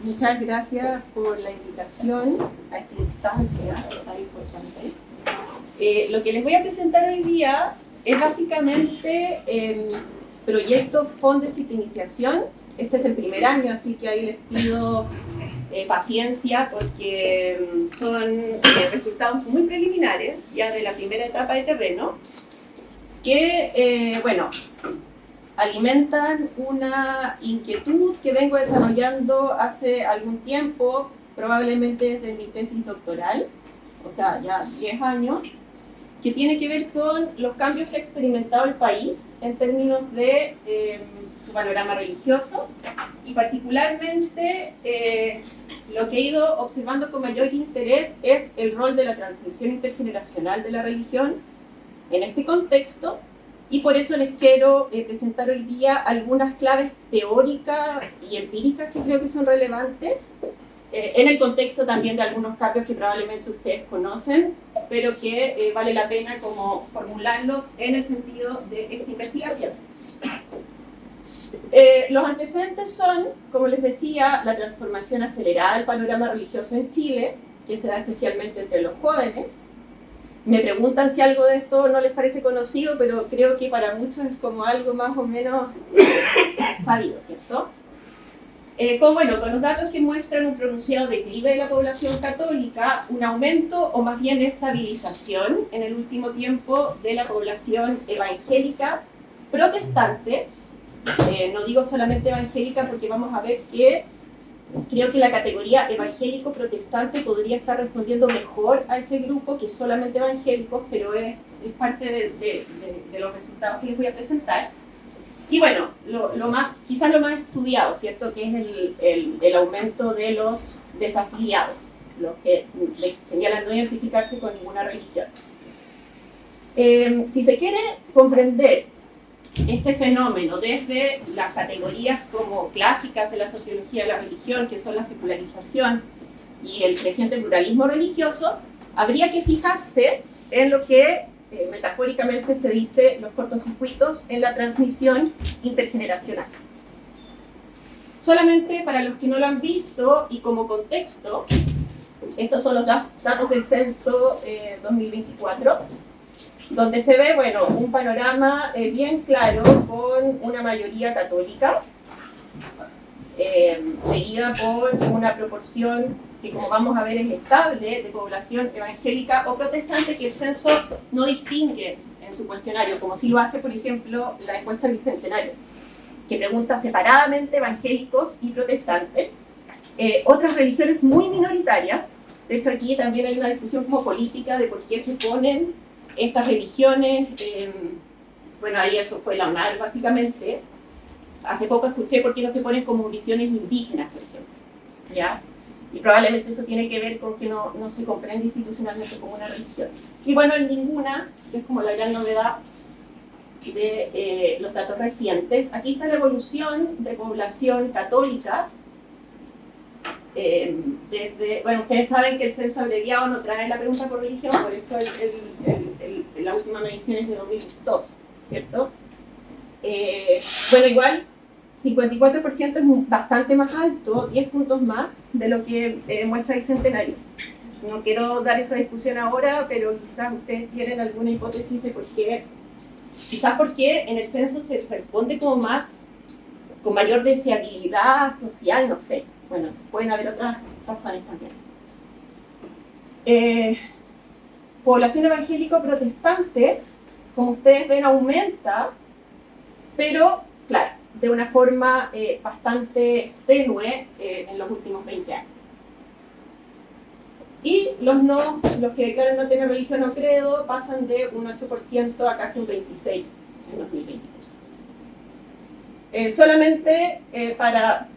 Muchas gracias por la invitación a esta instancia tan importante. Lo que les voy a presentar hoy día es básicamente mi proyecto Fondesit Iniciación. Este es el primer año, así que ahí les pido paciencia porque son resultados muy preliminares ya de la primera etapa de terreno que, alimentan una inquietud que vengo desarrollando hace algún tiempo, probablemente desde mi tesis doctoral, o sea, ya 10 años, que tiene que ver con los cambios que ha experimentado el país en términos de su panorama religioso y particularmente lo que he ido observando con mayor interés es el rol de la transmisión intergeneracional de la religión en este contexto. Y por eso les quiero presentar hoy día algunas claves teóricas y empíricas que creo que son relevantes en el contexto también de algunos cambios que probablemente ustedes conocen, pero que vale la pena como formularlos en el sentido de esta investigación. Los antecedentes son, como les decía, la transformación acelerada del panorama religioso en Chile, que se da especialmente entre los jóvenes. Me preguntan si algo de esto no les parece conocido, pero creo que para muchos es como algo más o menos sabido, ¿cierto? Con los datos que muestran un pronunciado declive de la población católica, un aumento o más bien estabilización en el último tiempo de la población evangélica protestante. No digo solamente evangélica porque vamos a ver que creo que la categoría evangélico-protestante podría estar respondiendo mejor a ese grupo que solamente evangélicos, pero es parte de los resultados que les voy a presentar. Y bueno, quizás lo más estudiado, ¿cierto?, que es el aumento de los desafiliados, los que señalan no identificarse con ninguna religión. Si se quiere comprender este fenómeno desde las categorías como clásicas de la sociología de la religión, que son la secularización y el creciente pluralismo religioso, habría que fijarse en lo que metafóricamente se dice los cortocircuitos en la transmisión intergeneracional. Solamente para los que no lo han visto y como contexto, estos son los datos del censo 2024, donde se ve, un panorama bien claro con una mayoría católica, seguida por una proporción que, como vamos a ver, es estable de población evangélica o protestante, que el censo no distingue en su cuestionario, como sí lo hace, por ejemplo, la encuesta Bicentenario, que pregunta separadamente evangélicos y protestantes. Otras religiones muy minoritarias, de hecho aquí también hay una discusión como política de por qué se ponen estas religiones, ahí eso fue la UNAR básicamente. Hace poco escuché por qué no se ponen como visiones indígenas, por ejemplo, ¿ya? Y probablemente eso tiene que ver con que no se comprende institucionalmente como una religión. Y en ninguna, que es como la gran novedad de los datos recientes, aquí está la evolución de población católica. Ustedes saben que el censo abreviado no trae la pregunta por religión, por eso la última medición es de 2002, ¿cierto? Igual 54% es bastante más alto, 10 puntos más de lo que muestra Bicentenario. No quiero dar esa discusión ahora, pero quizás ustedes tienen alguna hipótesis de por qué. Quizás porque en el censo se responde como más, con mayor deseabilidad social, no sé. Pueden haber otras razones también. Población evangélico-protestante, como ustedes ven, aumenta, pero, claro, de una forma bastante tenue en los últimos 20 años. Y los que declaran no tener religión o credo pasan de un 8% a casi un 26% en 2020. Solamente para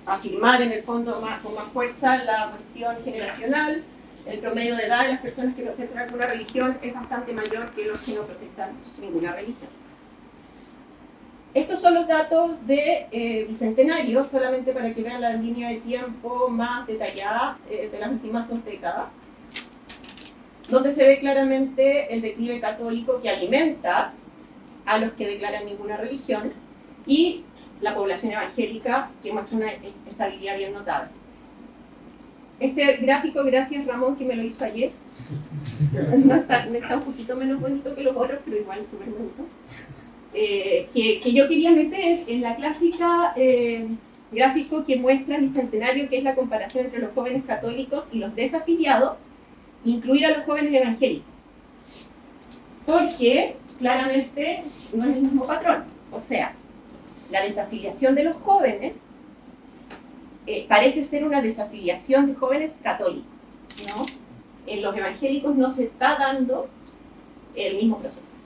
afirmar en el fondo con más fuerza la cuestión generacional, el promedio de edad de las personas que profesan alguna religión es bastante mayor que los que no profesan ninguna religión. Estos son los datos de Bicentenario, solamente para que vean la línea de tiempo más detallada de las últimas 2 décadas, donde se ve claramente el declive católico que alimenta a los que declaran ninguna religión y la población evangélica, que muestra una estabilidad bien notable. Este gráfico, gracias Ramón, que me lo hizo ayer, no está un poquito menos bonito que los otros, pero igual es súper bonito, que yo quería meter en la clásica gráfico que muestra Bicentenario, que es la comparación entre los jóvenes católicos y los desafiliados, incluir a los jóvenes evangélicos, porque claramente no es el mismo patrón. O sea, la desafiliación de los jóvenes parece ser una desafiliación de jóvenes católicos, ¿no? En los evangélicos no se está dando el mismo proceso.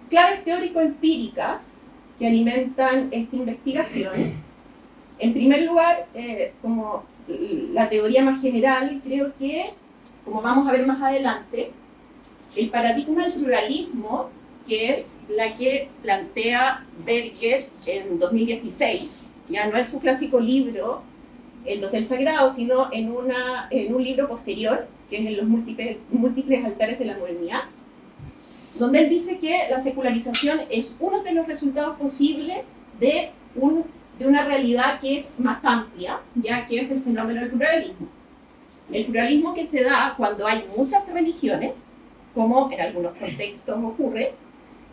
Claves teórico-empíricas que alimentan esta investigación. En primer lugar, como la teoría más general, creo que, como vamos a ver más adelante, el paradigma del pluralismo, que es la que plantea Berger en 2016, ya no es su clásico libro, El dosel sagrado, sino en un libro posterior, que es en los múltiples altares de la modernidad, donde él dice que la secularización es uno de los resultados posibles de una realidad que es más amplia, ya que es el fenómeno del pluralismo. El pluralismo que se da cuando hay muchas religiones, como en algunos contextos ocurre,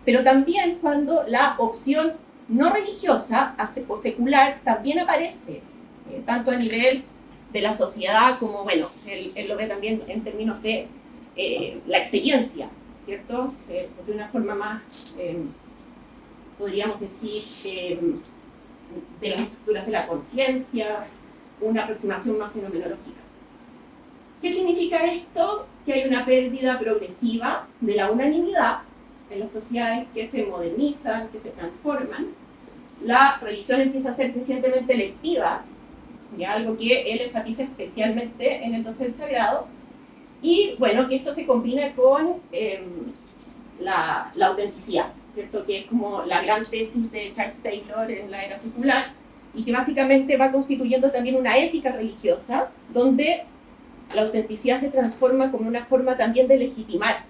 pero también cuando la opción no religiosa o secular también aparece, tanto a nivel de la sociedad como, bueno, él lo ve también en términos de la experiencia, ¿cierto? De una forma más, podríamos decir, de las estructuras de la conciencia, una aproximación más fenomenológica. ¿Qué significa esto? Que hay una pérdida progresiva de la unanimidad en las sociedades que se modernizan, que se transforman. La religión empieza a ser crecientemente electiva, ¿ya? Algo que él enfatiza especialmente en el dosel sagrado, y bueno, que esto se combina con la autenticidad, ¿cierto? Que es como la gran tesis de Charles Taylor en la era secular, y que básicamente va constituyendo también una ética religiosa, donde la autenticidad se transforma como una forma también de legitimar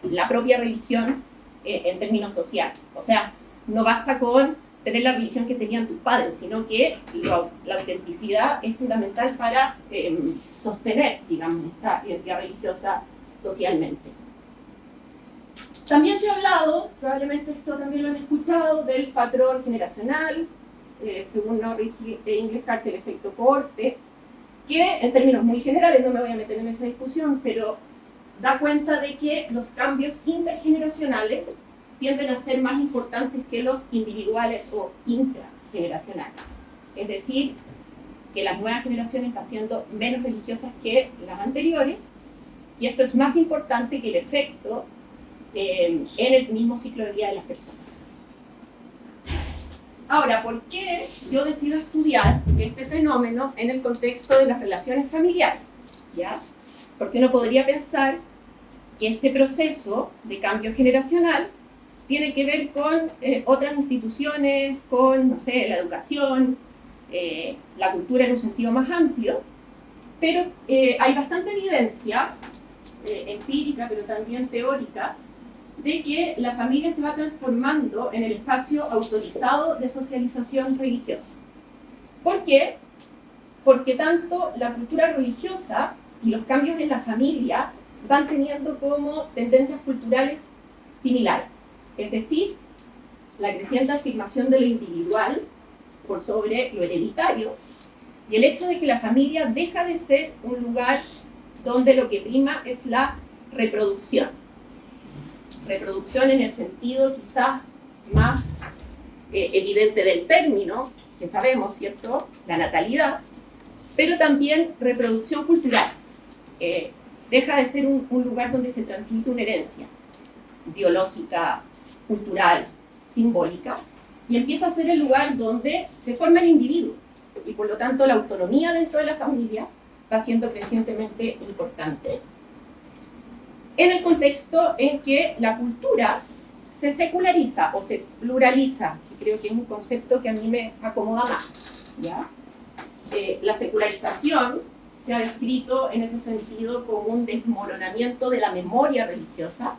la propia religión en términos sociales. O sea, no basta con tener la religión que tenían tus padres, sino que la autenticidad es fundamental para sostener, digamos, esta identidad religiosa socialmente. También se ha hablado, probablemente esto también lo han escuchado, del patrón generacional, según Norris e Inglehart, el efecto cohorte, que en términos muy generales, no me voy a meter en esa discusión, pero da cuenta de que los cambios intergeneracionales tienden a ser más importantes que los individuales o intrageneracionales. Es decir, que las nuevas generaciones están siendo menos religiosas que las anteriores, y esto es más importante que el efecto en el mismo ciclo de vida de las personas. Ahora, ¿por qué yo decido estudiar este fenómeno en el contexto de las relaciones familiares? ¿Ya? Porque uno podría pensar que este proceso de cambio generacional tiene que ver con otras instituciones, con, no sé, la educación, la cultura en un sentido más amplio, pero hay bastante evidencia empírica, pero también teórica, de que la familia se va transformando en el espacio autorizado de socialización religiosa. ¿Por qué? Porque tanto la cultura religiosa y los cambios en la familia van teniendo como tendencias culturales similares. Es decir, la creciente afirmación de lo individual por sobre lo hereditario, y el hecho de que la familia deja de ser un lugar donde lo que prima es la reproducción. Reproducción en el sentido quizás más evidente del término, que sabemos, ¿cierto? La natalidad, pero también reproducción cultural. Deja de ser un lugar donde se transmite una herencia biológica, cultural, simbólica, y empieza a ser el lugar donde se forma el individuo, y por lo tanto la autonomía dentro de la familia va siendo crecientemente importante, en el contexto en que la cultura se seculariza o se pluraliza, que creo que es un concepto que a mí me acomoda más, ¿ya? La secularización se ha descrito en ese sentido como un desmoronamiento de la memoria religiosa,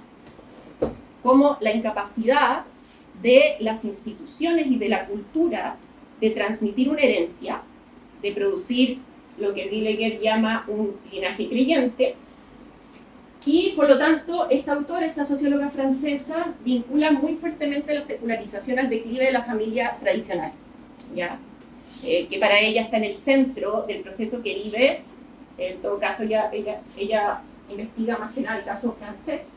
como la incapacidad de las instituciones y de la cultura de transmitir una herencia, de producir lo que Villeger llama un linaje creyente, y por lo tanto esta autora, esta socióloga francesa, vincula muy fuertemente la secularización al declive de la familia tradicional, ¿ya? Que para ella está en el centro del proceso que vive, en todo caso ella investiga más que nada el caso francés,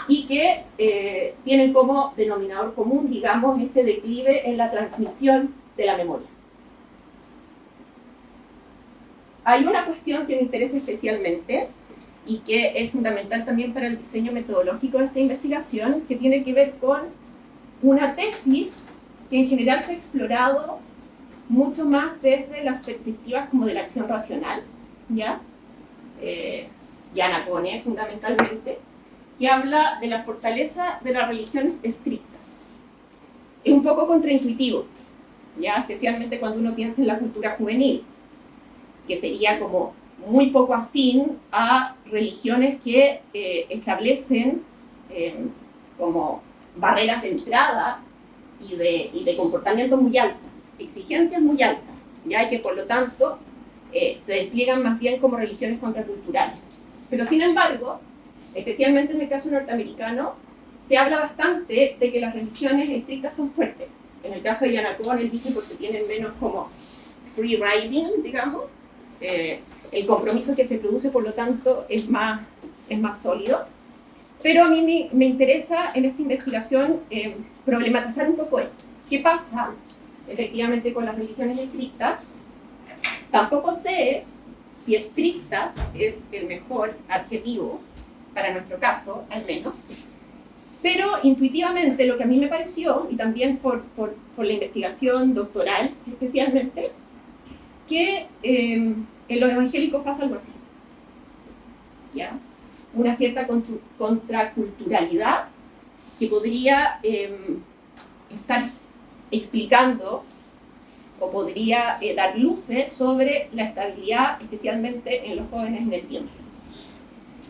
y que tienen como denominador común, digamos, este declive en la transmisión de la memoria. Hay una cuestión que me interesa especialmente y que es fundamental también para el diseño metodológico de esta investigación, que tiene que ver con una tesis que en general se ha explorado mucho más desde las perspectivas como de la acción racional, ¿ya? Yana Kone, fundamentalmente, que habla de la fortaleza de las religiones estrictas. Es un poco contraintuitivo, ¿ya? Especialmente cuando uno piensa en la cultura juvenil, que sería como muy poco afín a religiones que establecen como barreras de entrada y de comportamientos muy altas, exigencias muy altas, ¿ya? Y que por lo tanto se despliegan más bien como religiones contraculturales. Pero sin embargo, especialmente en el caso norteamericano, se habla bastante de que las religiones estrictas son fuertes. En el caso de Yana Kone, él dice porque tienen menos como free riding, digamos, el compromiso que se produce, por lo tanto, es más sólido. Pero a mí me interesa en esta investigación problematizar un poco eso. ¿Qué pasa efectivamente con las religiones estrictas? Tampoco sé si estrictas es el mejor adjetivo para nuestro caso, al menos. Pero intuitivamente lo que a mí me pareció, y también por la investigación doctoral especialmente, que en los evangélicos pasa algo así, ¿ya? Una cierta contraculturalidad que podría estar explicando o podría dar luces sobre la estabilidad, especialmente en los jóvenes en el tiempo.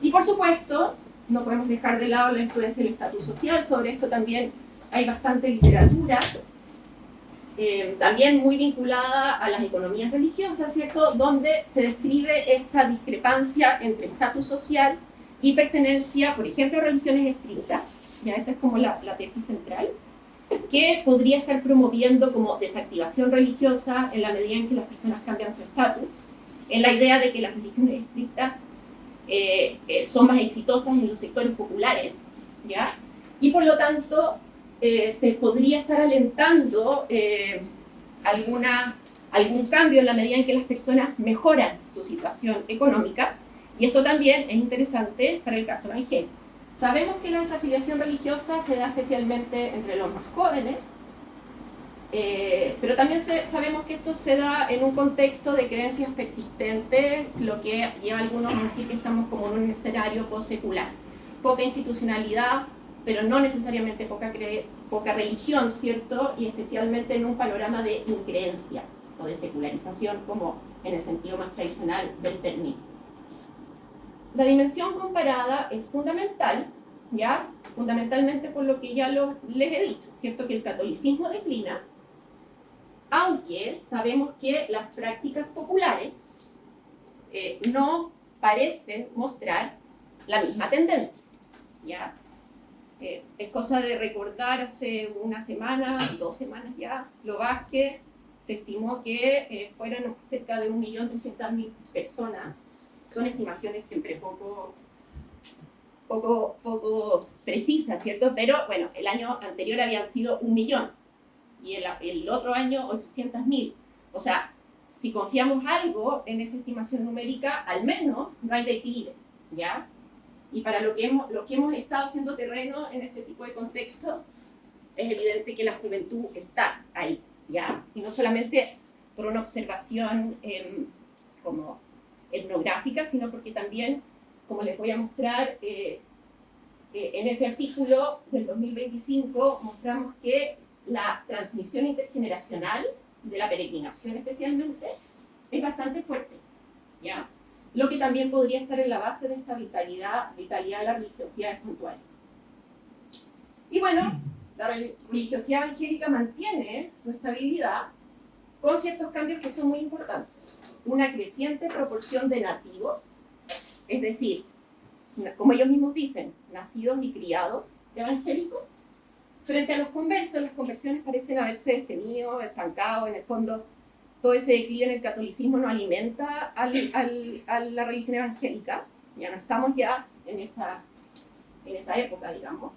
Y por supuesto, no podemos dejar de lado la influencia del estatus social. Sobre esto también hay bastante literatura, también muy vinculada a las economías religiosas, ¿cierto? Donde se describe esta discrepancia entre estatus social y pertenencia, por ejemplo, a religiones estrictas. Ya esa es como la tesis central, que podría estar promoviendo como desactivación religiosa en la medida en que las personas cambian su estatus, en la idea de que las religiones estrictas son más exitosas en los sectores populares, ¿ya? Y por lo tanto se podría estar alentando algún cambio en la medida en que las personas mejoran su situación económica, y esto también es interesante para el caso evangélico. Sabemos que la desafiliación religiosa se da especialmente entre los más jóvenes, pero también sabemos que esto se da en un contexto de creencias persistentes, lo que lleva a algunos a decir que estamos como en un escenario post-secular. Poca institucionalidad, pero no necesariamente poca religión, ¿cierto? Y especialmente en un panorama de increencia o de secularización, como en el sentido más tradicional del término. La dimensión comparada es fundamental, ¿ya? Fundamentalmente por lo que ya les he dicho, ¿cierto? Que el catolicismo declina, aunque sabemos que las prácticas populares no parecen mostrar la misma tendencia, ¿ya? Es cosa de recordar hace una semana, 2 semanas ya, lo Vázquez se estimó que fueran cerca de 1.300.000 personas. Son estimaciones siempre poco precisas, ¿cierto? Pero bueno, el año anterior habían sido 1 millón y el otro año 800.000. O sea, si confiamos algo en esa estimación numérica, al menos no hay declive, ¿ya? Y para lo que hemos estado haciendo terreno en este tipo de contexto, es evidente que la juventud está ahí, ¿ya? Y no solamente por una observación como etnográfica, sino porque también, como les voy a mostrar, en ese artículo del 2025 mostramos que la transmisión intergeneracional de la peregrinación especialmente es bastante fuerte, ¿ya? Lo que también podría estar en la base de esta vitalidad de la religiosidad de santuario. Y bueno, la religiosidad evangélica mantiene su estabilidad con ciertos cambios que son muy importantes. Una creciente proporción de nativos, es decir, como ellos mismos dicen, nacidos y criados evangélicos, frente a los conversos. Las conversiones parecen haberse detenido, estancado. En el fondo, todo ese declive en el catolicismo no alimenta a la religión evangélica. Ya no estamos ya en esa época, digamos.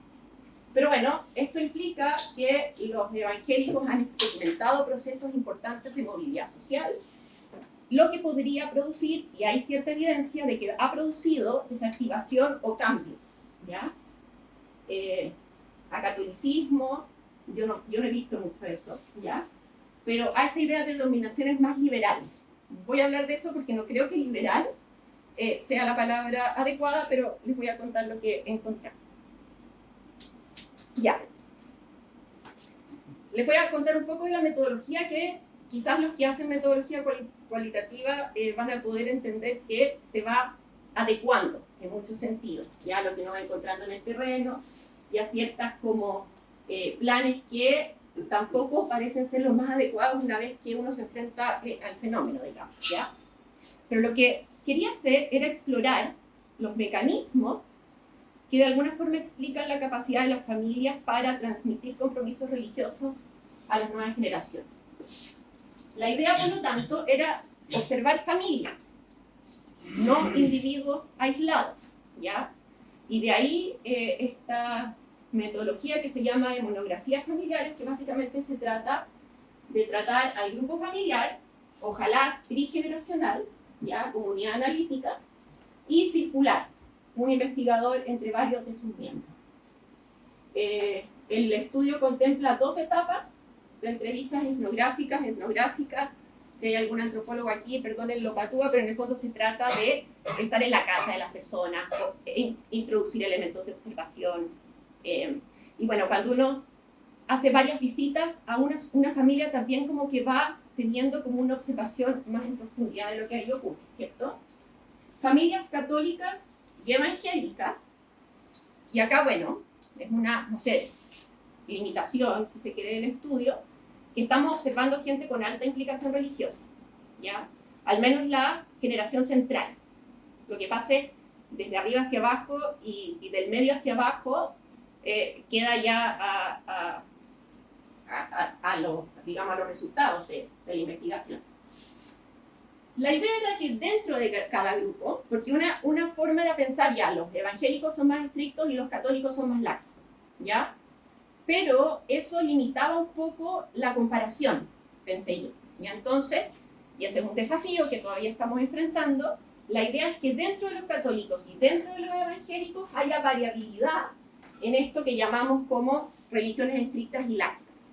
Pero bueno, esto implica que los evangélicos han experimentado procesos importantes de movilidad social, lo que podría producir, y hay cierta evidencia de que ha producido desactivación o cambios, ¿ya? A catolicismo, yo no he visto mucho de esto, ¿ya? Pero a esta idea de dominaciones más liberales. Voy a hablar de eso porque no creo que liberal sea la palabra adecuada, pero les voy a contar lo que he encontrado. Ya. Les voy a contar un poco de la metodología que quizás los que hacen metodología cualitativa van a poder entender que se va adecuando en muchos sentidos, ya a lo que uno va encontrando en el terreno y a ciertas como planes que tampoco parecen ser los más adecuados una vez que uno se enfrenta al fenómeno, digamos, ¿ya? Pero lo que quería hacer era explorar los mecanismos que de alguna forma explican la capacidad de las familias para transmitir compromisos religiosos a las nuevas generaciones. La idea, por lo tanto, era observar familias, no individuos aislados, ¿ya? Y de ahí esta metodología que se llama de monografías familiares, que básicamente se trata de tratar al grupo familiar, ojalá trigeneracional, ¿ya? Comunidad analítica, y circular, un investigador entre varios de sus miembros. El estudio contempla 2 etapas de entrevistas etnográficas. Si hay algún antropólogo aquí, perdónenlo patúa, pero en el fondo se trata de estar en la casa de las personas, introducir elementos de observación. Y bueno, cuando uno hace varias visitas a una familia, también como que va teniendo como una observación más en profundidad de lo que ahí ocurre, ¿cierto? Familias católicas y evangélicas, y acá, bueno, es una, no sé, limitación, si se quiere, del estudio, que estamos observando gente con alta implicación religiosa, ¿ya? Al menos la generación central. Lo que pase desde arriba hacia abajo y del medio hacia abajo queda ya a los resultados de la investigación. La idea era que dentro de cada grupo, porque una forma era pensar, ya, los evangélicos son más estrictos y los católicos son más laxos, ¿ya? Pero eso limitaba un poco la comparación, pensé yo. Y entonces, y ese es un desafío que todavía estamos enfrentando, la idea es que dentro de los católicos y dentro de los evangélicos haya variabilidad en esto que llamamos como religiones estrictas y laxas.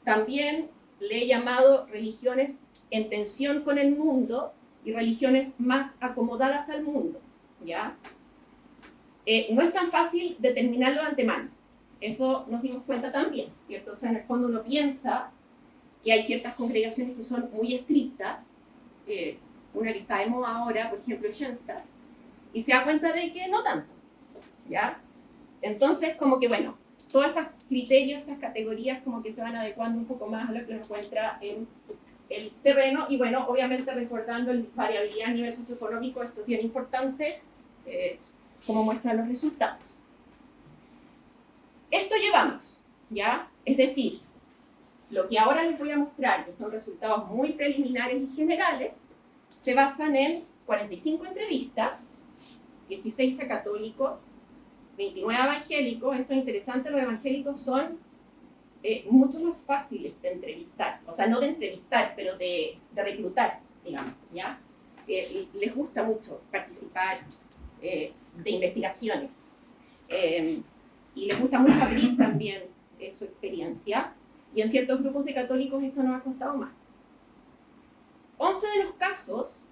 También le he llamado religiones en tensión con el mundo y religiones más acomodadas al mundo, ¿ya? No es tan fácil determinarlo de antemano. Eso nos dimos cuenta también, ¿cierto? O sea, en el fondo uno piensa que hay ciertas congregaciones que son muy estrictas, una que está de moda ahora, por ejemplo, Schoenstatt, y se da cuenta de que no tanto, ¿ya? Entonces, como que, bueno, todos esos criterios, esas categorías, como que se van adecuando un poco más a lo que uno encuentra en el terreno, y bueno, obviamente recordando la variabilidad a nivel socioeconómico, esto es bien importante, como muestran los resultados. Esto llevamos, ¿ya? Es decir, lo que ahora les voy a mostrar, que son resultados muy preliminares y generales, se basan en 45 entrevistas, 16 a católicos, 29 a evangélicos. Esto es interesante, los evangélicos son mucho más fáciles de entrevistar, o sea, no de entrevistar, pero de reclutar, digamos, ¿ya? Les gusta mucho participar de investigaciones. Y les gusta mucho abrir también su experiencia, y en ciertos grupos de católicos esto nos ha costado más. 11 de los casos,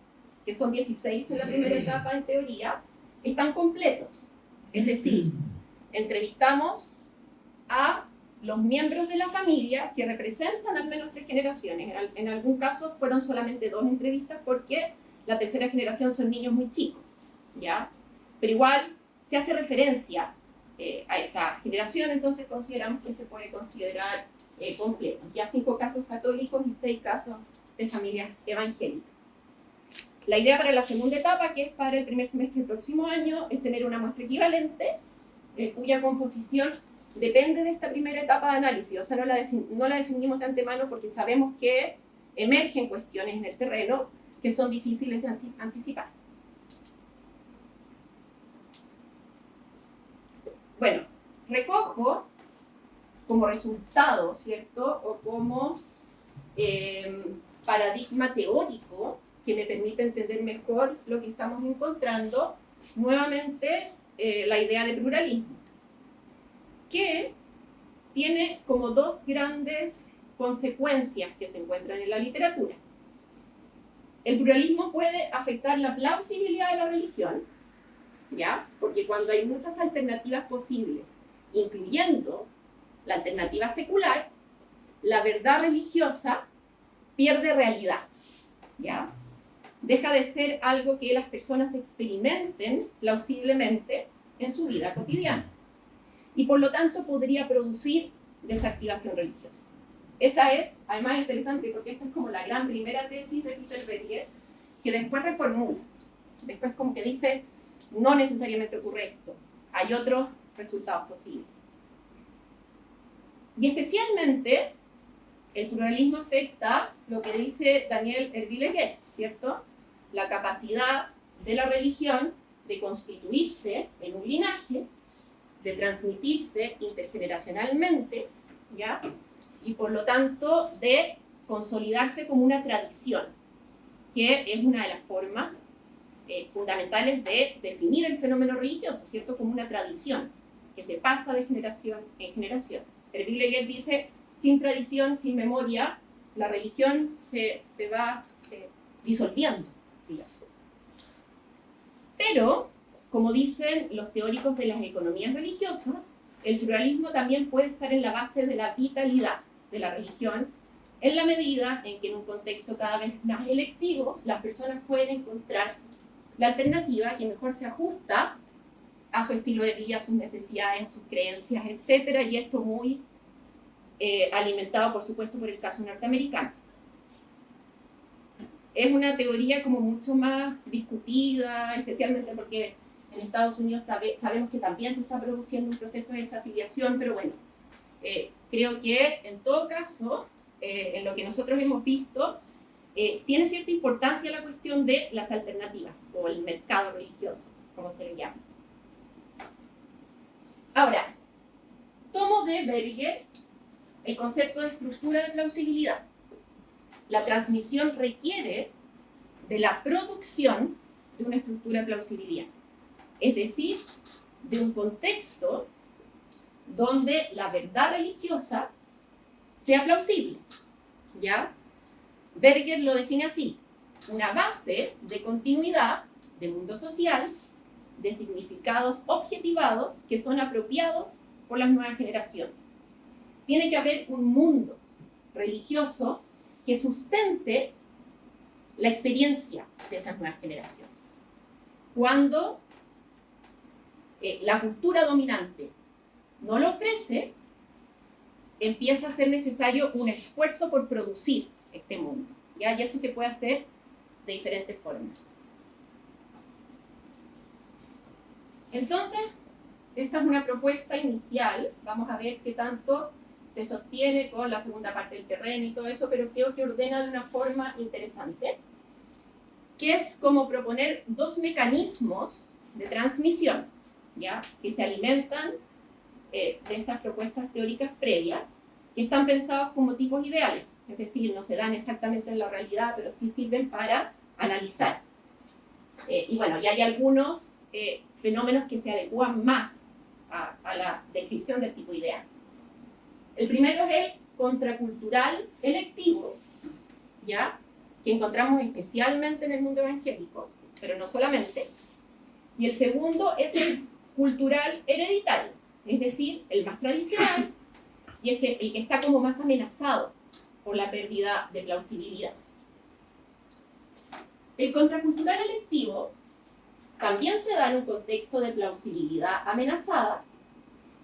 que son 16 en la primera etapa en teoría, están completos, es decir, entrevistamos a los miembros de la familia que representan al menos 3 generaciones. En algún caso fueron solamente 2 entrevistas porque la tercera generación son niños muy chicos, ¿ya? Pero igual se hace referencia a esa generación, entonces consideramos que se puede considerar completo. Ya 5 casos católicos y 6 casos de familias evangélicas. La idea para la segunda etapa, que es para el primer semestre del próximo año, es tener una muestra equivalente, cuya composición depende de esta primera etapa de análisis. O sea, no la definimos de antemano porque sabemos que emergen cuestiones en el terreno que son difíciles de anticipar. Bueno, recojo como resultado, ¿cierto? O como paradigma teórico que me permite entender mejor lo que estamos encontrando, nuevamente la idea de pluralismo, que tiene como 2 grandes consecuencias que se encuentran en la literatura. El pluralismo puede afectar la plausibilidad de la religión, ¿ya? Porque cuando hay muchas alternativas posibles, incluyendo la alternativa secular, la verdad religiosa pierde realidad, ¿ya? Deja de ser algo que las personas experimenten plausiblemente en su vida cotidiana. Y por lo tanto podría producir desactivación religiosa. Esa es, además, interesante porque esta es como la gran primera tesis de Peter Berger, que después reformula. Después como que dice, no necesariamente ocurre esto, hay otros resultados posibles. Y especialmente, el pluralismo afecta lo que dice Daniel Herville-Guet, ¿cierto? La capacidad de la religión de constituirse en un linaje, de transmitirse intergeneracionalmente, ¿ya? Y por lo tanto de consolidarse como una tradición, que es una de las formas fundamentales de definir el fenómeno religioso, ¿cierto? Como una tradición que se pasa de generación en generación. Herville-Guet dice, sin tradición, sin memoria, la religión se va disolviendo, digamos. Pero, como dicen los teóricos de las economías religiosas, el pluralismo también puede estar en la base de la vitalidad de la religión, en la medida en que en un contexto cada vez más electivo, las personas pueden encontrar la alternativa que mejor se ajusta a su estilo de vida, a sus necesidades, a sus creencias, etc. Y esto muy alimentado, por supuesto, por el caso norteamericano. Es una teoría como mucho más discutida, especialmente porque en Estados Unidos sabemos que también se está produciendo un proceso de desafiliación, pero bueno, creo que en todo caso, en lo que nosotros hemos visto, tiene cierta importancia la cuestión de las alternativas, o el mercado religioso, como se le llama. Ahora, tomo de Berger el concepto de estructura de plausibilidad. La transmisión requiere de la producción de una estructura de plausibilidad, es decir, de un contexto donde la verdad religiosa sea plausible, ¿ya? Berger lo define así: una base de continuidad de mundo social, de significados objetivados que son apropiados por las nuevas generaciones. Tiene que haber un mundo religioso que sustente la experiencia de esas nuevas generaciones. Cuando la cultura dominante no lo ofrece, empieza a ser necesario un esfuerzo por producir este mundo, ¿ya? Y eso se puede hacer de diferentes formas. Entonces, esta es una propuesta inicial. Vamos a ver qué tanto se sostiene con la segunda parte del terreno y todo eso, pero creo que ordena de una forma interesante, que es como proponer 2 mecanismos de transmisión, ¿ya? Que se alimentan de estas propuestas teóricas previas, que están pensados como tipos ideales, es decir, no se dan exactamente en la realidad, pero sí sirven para analizar. Y bueno, ya hay algunos fenómenos que se adecuan más a la descripción del tipo ideal. El primero es el contracultural electivo, ¿ya? Que encontramos especialmente en el mundo evangélico, pero no solamente. Y el segundo es el cultural hereditario, es decir, el más tradicional, y es el que está como más amenazado por la pérdida de plausibilidad. El contracultural electivo también se da en un contexto de plausibilidad amenazada,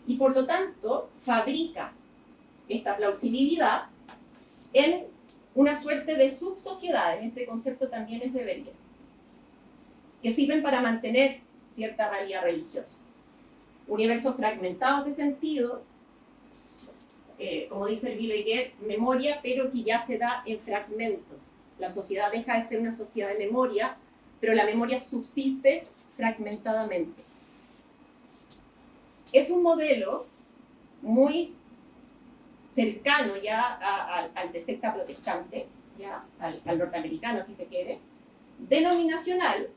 y por lo tanto fabrica esta plausibilidad en una suerte de subsociedades, este concepto también es de Beria, que sirven para mantener cierta realidad religiosa. Universos fragmentados de sentido, como dice el Villegas, memoria, pero que ya se da en fragmentos. La sociedad deja de ser una sociedad de memoria, pero la memoria subsiste fragmentadamente. Es un modelo muy cercano ya al de secta protestante, ya al norteamericano si se quiere. Denominacional,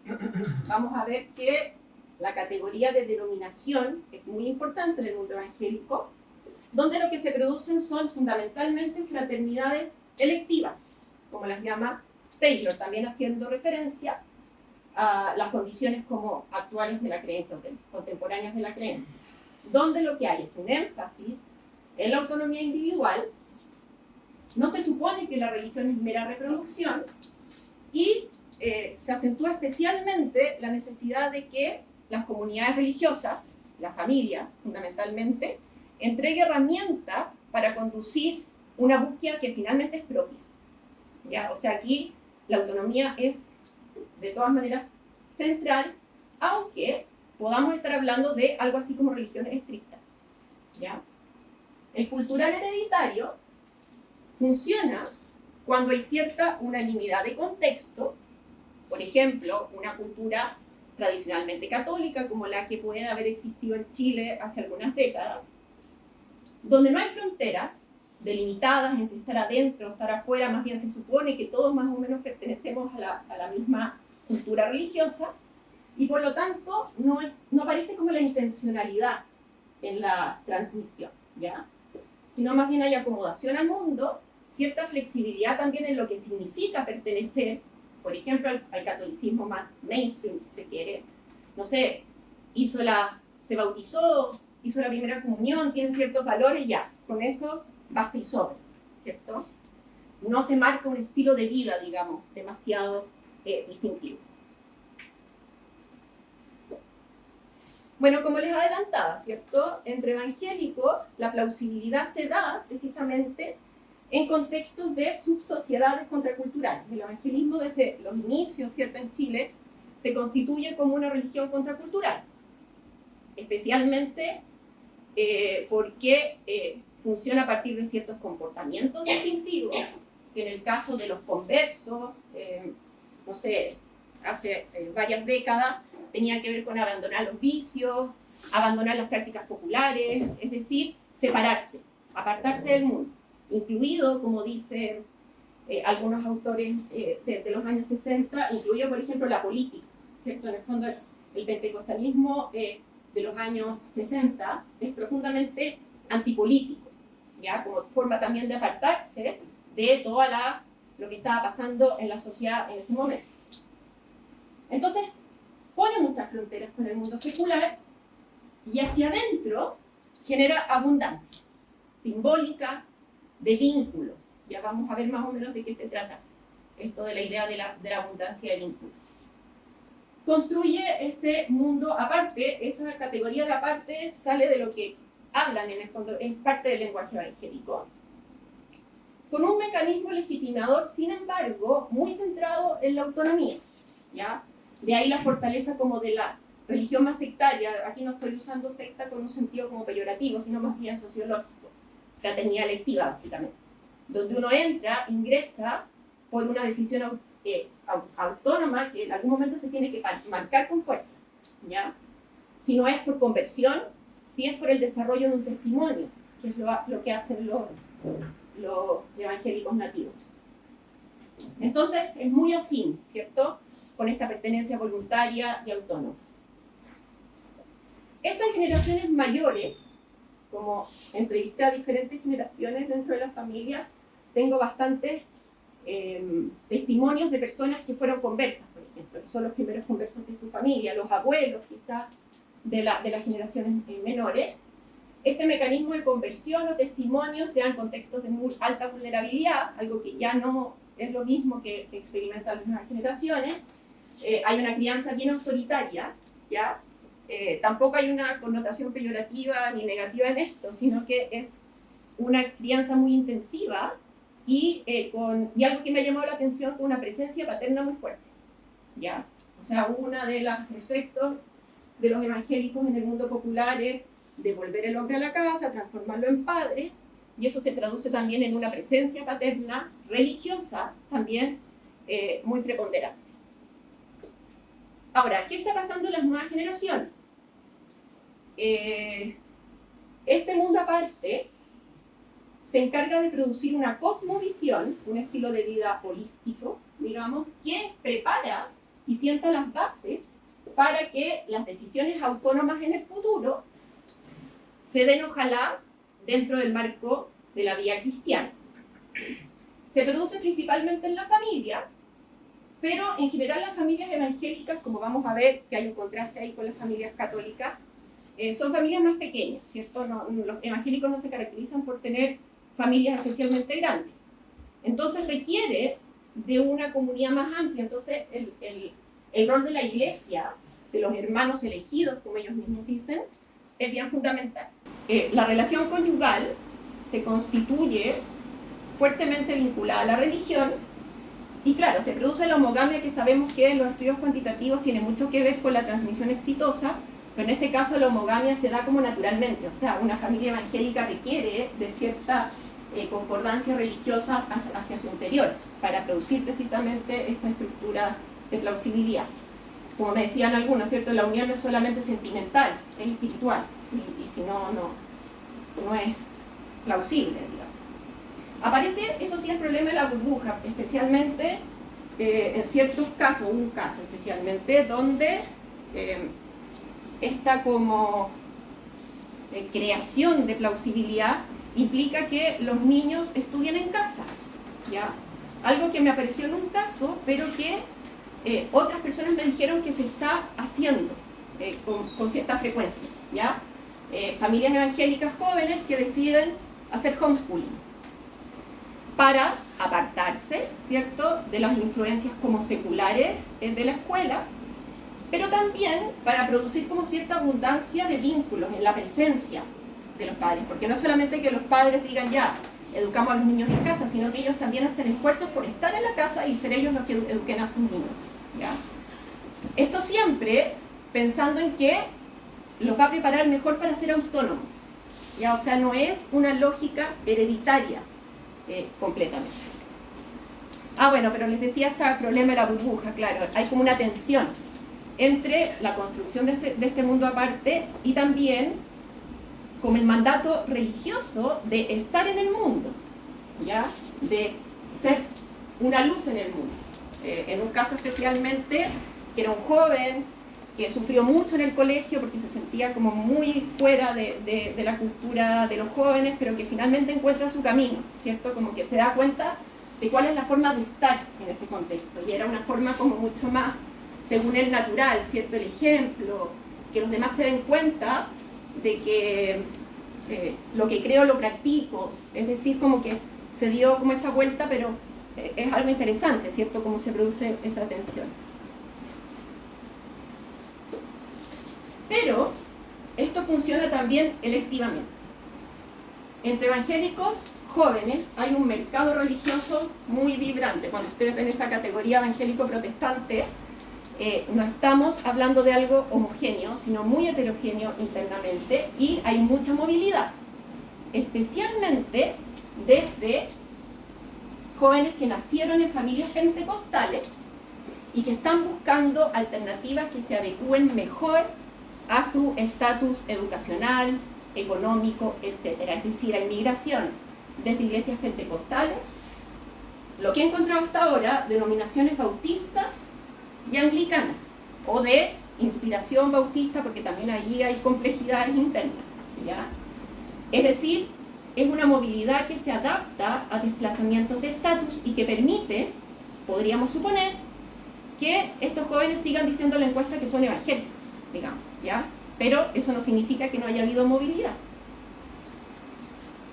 vamos a ver que la categoría de denominación es muy importante en el mundo evangélico, donde lo que se producen son fundamentalmente fraternidades electivas, como las llama Taylor, también haciendo referencia a las condiciones como actuales de la creencia, contemporáneas de la creencia, donde lo que hay es un énfasis en la autonomía individual, no se supone que la religión es mera reproducción, y se acentúa especialmente la necesidad de que las comunidades religiosas, la familia fundamentalmente, entregue herramientas para conducir una búsqueda que finalmente es propia. ¿Ya? O sea, aquí la autonomía es de todas maneras central, aunque podamos estar hablando de algo así como religiones estrictas. ¿Ya? El cultural hereditario funciona cuando hay cierta unanimidad de contexto, por ejemplo, una cultura tradicionalmente católica como la que puede haber existido en Chile hace algunas décadas, donde no hay fronteras delimitadas entre estar adentro o estar afuera, más bien se supone que todos más o menos pertenecemos a la misma cultura religiosa, y por lo tanto no aparece como la intencionalidad en la transmisión, ¿ya? Sino más bien hay acomodación al mundo, cierta flexibilidad también en lo que significa pertenecer, por ejemplo, al catolicismo más mainstream, si se quiere. No sé, se bautizó, hizo la primera comunión, tiene ciertos valores, ya, con eso basta y sobra, ¿cierto? No se marca un estilo de vida, digamos, demasiado distintivo. Bueno, como les adelantaba, ¿cierto? Entre evangélicos, la plausibilidad se da precisamente en contextos de subsociedades contraculturales. El evangelismo desde los inicios, ¿cierto? En Chile, se constituye como una religión contracultural, especialmente porque funciona a partir de ciertos comportamientos distintivos, que en el caso de los conversos, no sé, hace varias décadas, tenía que ver con abandonar los vicios, abandonar las prácticas populares, es decir, separarse, apartarse del mundo, incluido, como dicen algunos autores de los años 60, incluye, por ejemplo, la política, ¿cierto? En el fondo, el pentecostalismo de los años 60 es profundamente antipolítico, ¿ya? Como forma también de apartarse de todo lo que estaba pasando en la sociedad en ese momento. Entonces, pone muchas fronteras con el mundo secular y hacia adentro genera abundancia simbólica de vínculos. Ya vamos a ver más o menos de qué se trata esto de la idea de la abundancia de vínculos. Construye este mundo aparte, esa categoría de aparte sale de lo que hablan en el fondo, es parte del lenguaje evangélico, con un mecanismo legitimador, sin embargo, muy centrado en la autonomía, ¿ya? De ahí la fortaleza como de la religión más sectaria. Aquí no estoy usando secta con un sentido como peyorativo, sino más bien sociológico, fraternidad electiva básicamente, donde uno entra, ingresa por una decisión autónoma que en algún momento se tiene que marcar con fuerza, ¿ya? Si no es por conversión, si es por el desarrollo de un testimonio, que es lo que hacen los evangélicos nativos. Entonces es muy afín, ¿cierto?, con esta pertenencia voluntaria y autónoma. Esto en generaciones mayores, como entrevisté a diferentes generaciones dentro de la familia, tengo bastantes testimonios de personas que fueron conversas, por ejemplo, que son los primeros conversos de su familia, los abuelos quizás de las generaciones menores. Este mecanismo de conversión o testimonio se da en contextos de muy alta vulnerabilidad, algo que ya no es lo mismo que experimentan las nuevas generaciones. Hay una crianza bien autoritaria, ¿ya? tampoco hay una connotación peyorativa ni negativa en esto, sino que es una crianza muy intensiva y algo que me ha llamado la atención, con una presencia paterna muy fuerte, ¿ya? O sea, uno de los efectos de los evangélicos en el mundo popular es devolver el hombre a la casa, transformarlo en padre, y eso se traduce también en una presencia paterna religiosa también muy preponderante. Ahora, ¿qué está pasando en las nuevas generaciones? Este mundo aparte se encarga de producir una cosmovisión, un estilo de vida holístico, digamos, que prepara y sienta las bases para que las decisiones autónomas en el futuro se den, ojalá, dentro del marco de la vida cristiana. Se produce principalmente en la familia, pero en general las familias evangélicas, como vamos a ver que hay un contraste ahí con las familias católicas, son familias más pequeñas, ¿cierto? Los evangélicos no se caracterizan por tener familias especialmente grandes. Entonces requiere de una comunidad más amplia. Entonces el rol de la iglesia, de los hermanos elegidos, como ellos mismos dicen, es bien fundamental. La relación conyugal se constituye fuertemente vinculada a la religión y claro, se produce la homogamia, que sabemos que en los estudios cuantitativos tiene mucho que ver con la transmisión exitosa, pero en este caso la homogamia se da como naturalmente, o sea, una familia evangélica requiere de cierta concordancia religiosa hacia su interior para producir precisamente esta estructura de plausibilidad. Como me decían algunos, ¿cierto? La unión no es solamente sentimental, es espiritual, y si no, no es plausible, digamos. Aparece, eso sí, el problema de la burbuja, especialmente en ciertos casos, un caso especialmente, donde esta como creación de plausibilidad implica que los niños estudien en casa, ¿ya? Algo que me apareció en un caso, pero que otras personas me dijeron que se está haciendo con cierta frecuencia, ¿ya? Familias evangélicas jóvenes que deciden hacer homeschooling para apartarse, ¿cierto?, de las influencias como seculares de la escuela, pero también para producir como cierta abundancia de vínculos en la presencia de los padres, porque no solamente que los padres digan ya, educamos a los niños en casa, sino que ellos también hacen esfuerzos por estar en la casa y ser ellos los que eduquen a sus niños, ¿ya? Esto siempre pensando en que los va a preparar mejor para ser autónomos, ¿ya? O sea, no es una lógica hereditaria completamente. Bueno, pero les decía, está el problema de la burbuja, claro, hay como una tensión entre la construcción de este mundo aparte y también como el mandato religioso de estar en el mundo, ¿ya? De ser una luz en el mundo. En un caso especialmente, que era un joven que sufrió mucho en el colegio porque se sentía como muy fuera de la cultura de los jóvenes, pero que finalmente encuentra su camino, ¿cierto? Como que se da cuenta de cuál es la forma de estar en ese contexto, y era una forma como mucho más, según él, natural, ¿cierto? El ejemplo, que los demás se den cuenta de que lo que creo lo practico, es decir, como que se dio como esa vuelta, pero es algo interesante, ¿cierto? Cómo se produce esa tensión. Pero esto funciona también electivamente. Entre evangélicos jóvenes hay un mercado religioso muy vibrante. Cuando ustedes ven esa categoría evangélico-protestante, no estamos hablando de algo homogéneo, sino muy heterogéneo internamente, y hay mucha movilidad, especialmente desde jóvenes que nacieron en familias pentecostales y que están buscando alternativas que se adecúen mejor a su estatus educacional, económico, etc. Es decir, hay migración desde iglesias pentecostales, lo que he encontrado hasta ahora, denominaciones bautistas y anglicanas, o de inspiración bautista, porque también allí hay complejidades internas, ¿ya? Es decir, es una movilidad que se adapta a desplazamientos de estatus y que permite, podríamos suponer, que estos jóvenes sigan diciendo en la encuesta que son evangélicos, digamos, ¿ya? Pero eso no significa que no haya habido movilidad.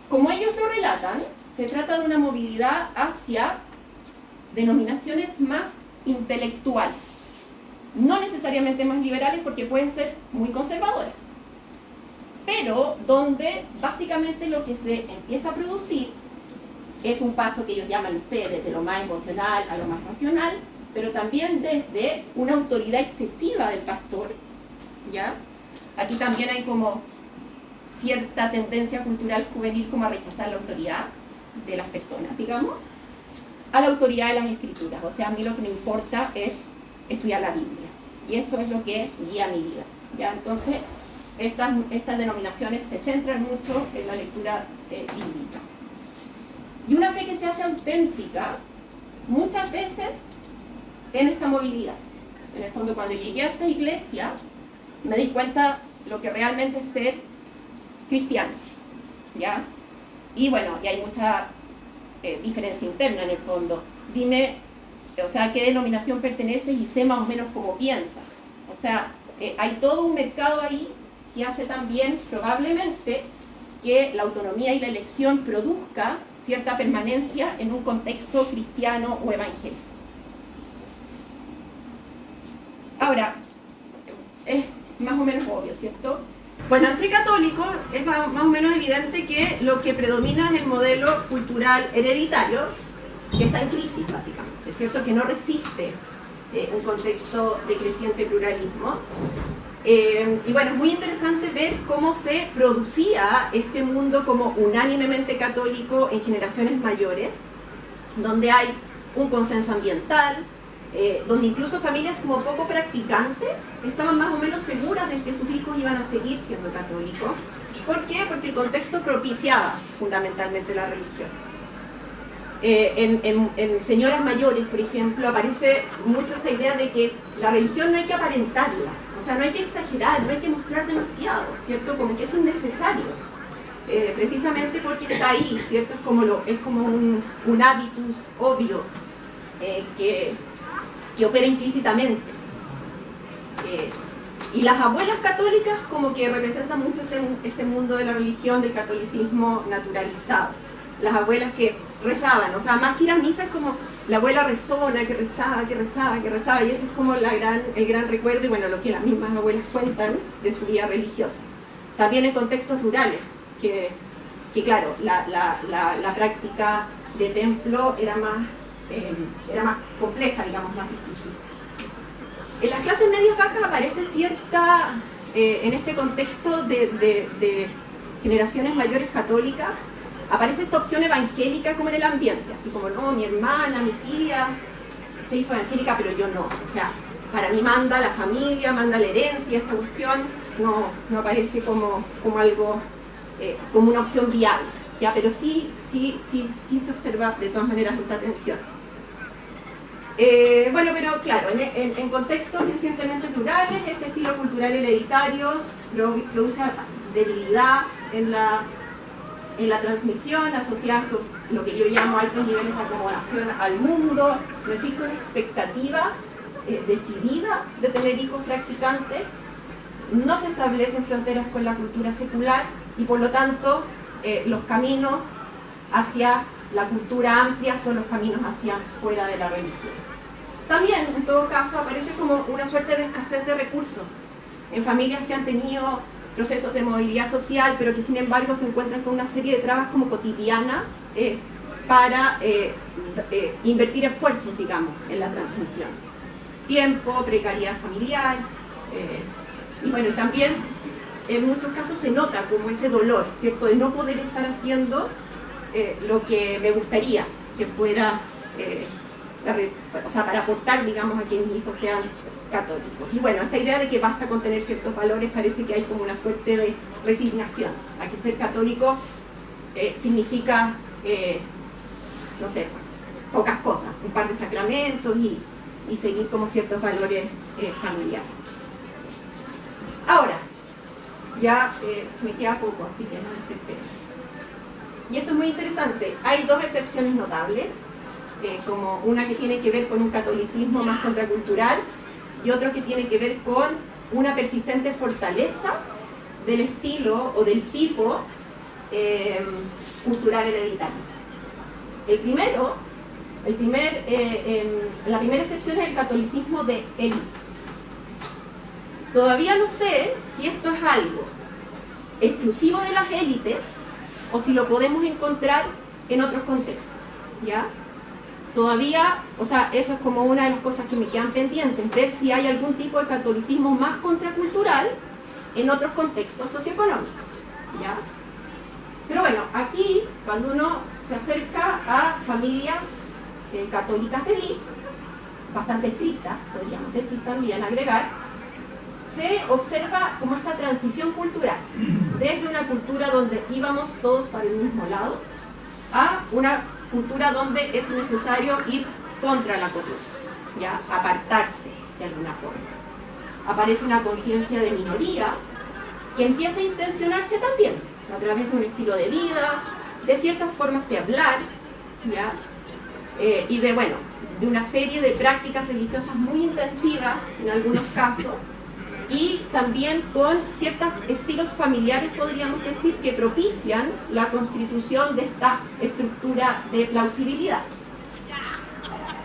Como ellos lo relatan, se trata de una movilidad hacia denominaciones más intelectuales, no necesariamente más liberales porque pueden ser muy conservadoras, pero donde básicamente lo que se empieza a producir es un paso que ellos llaman, desde lo más emocional a lo más racional, pero también desde una autoridad excesiva del pastor, ¿ya? Aquí también hay como cierta tendencia cultural juvenil como a rechazar la autoridad de las personas, digamos, a la autoridad de las escrituras. O sea, a mí lo que me importa es estudiar la Biblia, y eso es lo que guía mi vida, ¿ya? Entonces, estas denominaciones se centran mucho en la lectura bíblica. Y una fe que se hace auténtica, muchas veces en esta movilidad. En el fondo, cuando llegué a esta iglesia, me di cuenta lo que realmente es ser cristiano, ¿ya? Y bueno, y hay mucha diferencia interna en el fondo. Dime, o sea, qué denominación perteneces y sé más o menos cómo piensas. O sea, hay todo un mercado ahí que hace también, probablemente, que la autonomía y la elección produzca cierta permanencia en un contexto cristiano o evangélico. Ahora, es más o menos obvio, ¿cierto? Bueno, entre católicos es más o menos evidente que lo que predomina es el modelo cultural hereditario, que está en crisis básicamente, ¿cierto? Que no resiste un contexto de creciente pluralismo. Y bueno, es muy interesante ver cómo se producía este mundo como unánimemente católico en generaciones mayores, donde hay un consenso ambiental, donde incluso familias como poco practicantes estaban más o menos seguras de que sus hijos iban a seguir siendo católicos. ¿Por qué? Porque el contexto propiciaba fundamentalmente la religión. En señoras mayores, por ejemplo, aparece mucho esta idea de que la religión no hay que aparentarla, o sea, no hay que exagerar, no hay que mostrar demasiado, ¿cierto? Como que es innecesario, precisamente porque está ahí, ¿cierto? Es como un hábitus obvio que opera implícitamente. Y las abuelas católicas como que representan mucho este mundo de la religión, del catolicismo naturalizado. Las abuelas que rezaban, o sea, más que ir a misa es como la abuela rezona, que rezaba, y ese es como el gran recuerdo, y bueno, lo que las mismas abuelas cuentan de su vida religiosa. También en contextos rurales, que claro, la práctica de templo era más compleja, digamos, más difícil. En las clases medias bajas aparece cierta, en este contexto de generaciones mayores católicas, aparece esta opción evangélica como en el ambiente, así como, no, mi hermana, mi tía se hizo evangélica, pero yo no. O sea, para mí manda la familia, manda la herencia, esta cuestión no aparece como algo, como una opción viable, ¿ya? Pero sí se observa de todas maneras esa tensión. Bueno, pero claro, en contextos recientemente plurales, este estilo cultural hereditario produce debilidad en la transmisión, asociada a lo que yo llamo altos niveles de acomodación al mundo. No existe una expectativa decidida de tener hijos practicantes, no se establecen fronteras con la cultura secular y por lo tanto los caminos hacia la cultura amplia son los caminos hacia fuera de la religión. También, en todo caso, aparece como una suerte de escasez de recursos en familias que han tenido procesos de movilidad social, pero que sin embargo se encuentran con una serie de trabas como cotidianas para invertir esfuerzos, digamos, en la transmisión. Tiempo, precariedad familiar, y bueno, y también en muchos casos se nota como ese dolor, ¿cierto?, de no poder estar haciendo lo que me gustaría que fuera, o sea, para aportar, digamos, a que mis hijos sean católicos. Y bueno, esta idea de que basta con tener ciertos valores, parece que hay como una suerte de resignación a que ser católico significa, no sé, pocas cosas, un par de sacramentos y seguir como ciertos valores familiares. Ahora, ya me queda poco, así que no desespero. Y esto es muy interesante. Hay dos excepciones notables, como una que tiene que ver con un catolicismo más contracultural y otro que tiene que ver con una persistente fortaleza del estilo o del tipo cultural hereditario. La primera excepción es el catolicismo de élites. Todavía no sé si esto es algo exclusivo de las élites o si lo podemos encontrar en otros contextos, ¿ya? Todavía, o sea, eso es como una de las cosas que me quedan pendientes, ver si hay algún tipo de catolicismo más contracultural en otros contextos socioeconómicos, ¿ya? Pero bueno, aquí, cuando uno se acerca a familias católicas de élite, bastante estrictas, podríamos decir también, agregar, se observa como esta transición cultural, desde una cultura donde íbamos todos para el mismo lado, a una cultura donde es necesario ir contra la corrupción, ¿ya? Apartarse de alguna forma. Aparece una conciencia de minoría que empieza a intencionarse también a través de un estilo de vida, de ciertas formas de hablar, ¿ya? Y de, bueno, de una serie de prácticas religiosas muy intensivas en algunos casos, y también con ciertos estilos familiares, podríamos decir, que propician la constitución de esta estructura de plausibilidad.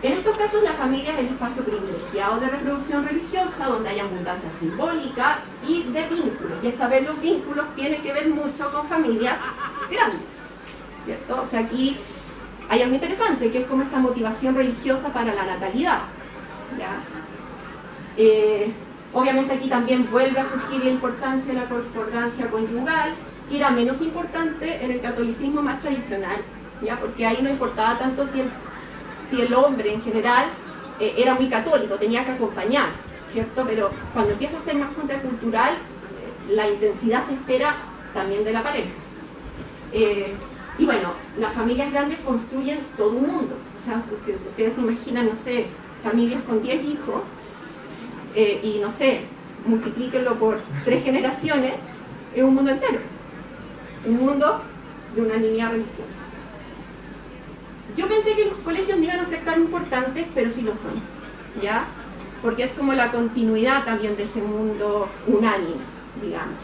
En estos casos, la familia es el espacio privilegiado de reproducción religiosa, donde hay abundancia simbólica y de vínculos. Y esta vez los vínculos tienen que ver mucho con familias grandes, ¿cierto? O sea, aquí hay algo interesante, que es como esta motivación religiosa para la natalidad, ¿ya? Obviamente aquí también vuelve a surgir la importancia de la concordancia conyugal, que era menos importante en el catolicismo más tradicional, ¿ya? Porque ahí no importaba tanto si el hombre en general era muy católico, tenía que acompañar, ¿cierto? Pero cuando empieza a ser más contracultural, la intensidad se espera también de la pareja. Y bueno, las familias grandes construyen todo un mundo. O sea, ustedes se imaginan, no sé, familias con 10 hijos, y no sé, multiplíquenlo por 3 generaciones, es un mundo entero. Un mundo de una niña religiosa. Yo pensé que los colegios no iban a ser tan importantes, pero sí lo son, ¿ya? Porque es como la continuidad también de ese mundo unánime, digamos.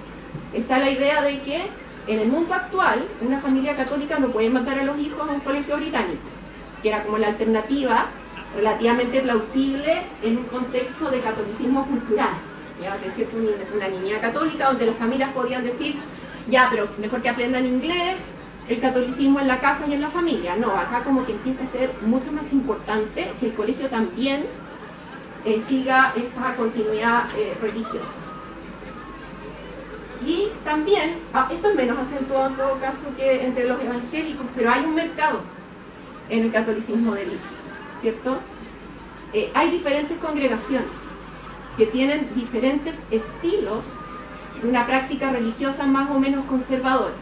Está la idea de que en el mundo actual, una familia católica no puede mandar a los hijos a un colegio británico, que era como la alternativa relativamente plausible en un contexto de catolicismo cultural, ¿ya? Es decir, una niña católica donde las familias podían decir, ya, pero mejor que aprendan inglés, el catolicismo en la casa y en la familia. No, acá como que empieza a ser mucho más importante que el colegio también siga esta continuidad religiosa. Y también, esto es menos acentuado en todo caso que entre los evangélicos, pero hay un mercado en el catolicismo de élite, ¿cierto? Hay diferentes congregaciones que tienen diferentes estilos de una práctica religiosa más o menos conservadora,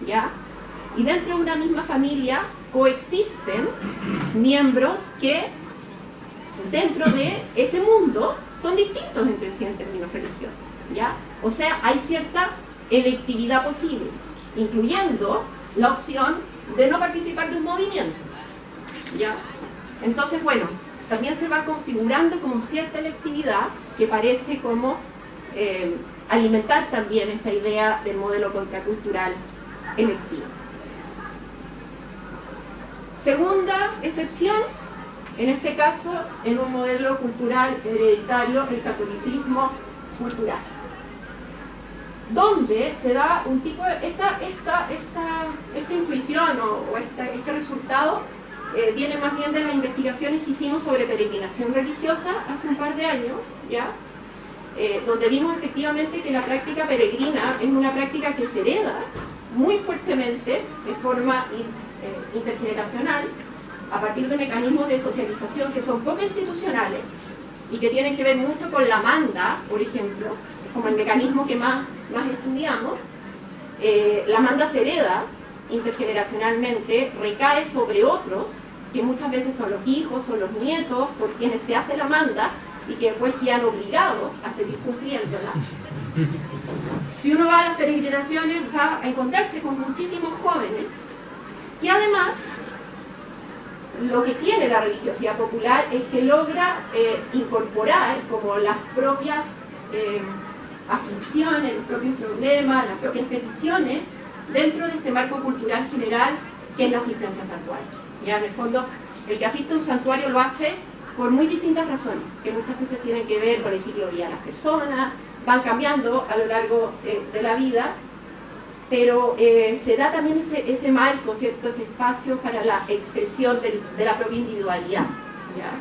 ¿ya? Y dentro de una misma familia coexisten miembros que dentro de ese mundo son distintos entre sí en términos religiosos, ¿ya? O sea, hay cierta electividad posible, incluyendo la opción de no participar de un movimiento, ¿ya? Entonces, bueno, también se va configurando como cierta electividad que parece como alimentar también esta idea del modelo contracultural electivo. Segunda excepción, en este caso, en un modelo cultural hereditario, el catolicismo cultural, donde se da un tipo de esta intuición o este resultado viene más bien de las investigaciones que hicimos sobre peregrinación religiosa hace un par de años, ¿ya? Donde vimos efectivamente que la práctica peregrina es una práctica que se hereda muy fuertemente de forma intergeneracional a partir de mecanismos de socialización que son poco institucionales y que tienen que ver mucho con la manda, por ejemplo, es como el mecanismo que más estudiamos. La manda se hereda intergeneracionalmente, recae sobre otros, que muchas veces son los hijos o los nietos por quienes se hace la manda y que después quedan obligados a seguir cumpliéndola. Si uno va a las peregrinaciones va a encontrarse con muchísimos jóvenes que además lo que tiene la religiosidad popular es que logra incorporar como las propias aflicciones, los propios problemas, las propias peticiones dentro de este marco cultural general que es la asistencia a santuarios. Ya en el fondo, el que asiste a un santuario lo hace por muy distintas razones, que muchas veces tienen que ver con el ciclo de vida de las personas, van cambiando a lo largo de la vida, pero se da también ese marco, ¿cierto? Ese espacio para la expresión de la propia individualidad, ¿ya?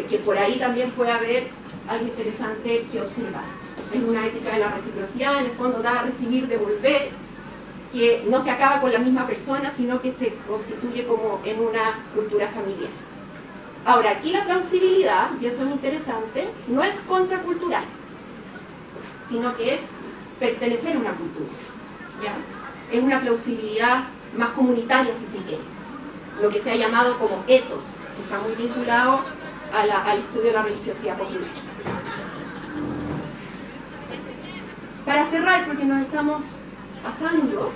Que por ahí también puede haber algo interesante que observar. Es una ética de la reciprocidad, en el fondo dar, recibir, devolver, que no se acaba con la misma persona, sino que se constituye como en una cultura familiar. Ahora, aquí la plausibilidad, y eso es interesante, no es contracultural, sino que es pertenecer a una cultura, ¿ya? Es una plausibilidad más comunitaria, si se quiere, lo que se ha llamado como ethos, que está muy vinculado al estudio de la religiosidad popular. Para cerrar, porque nos estamos pasando,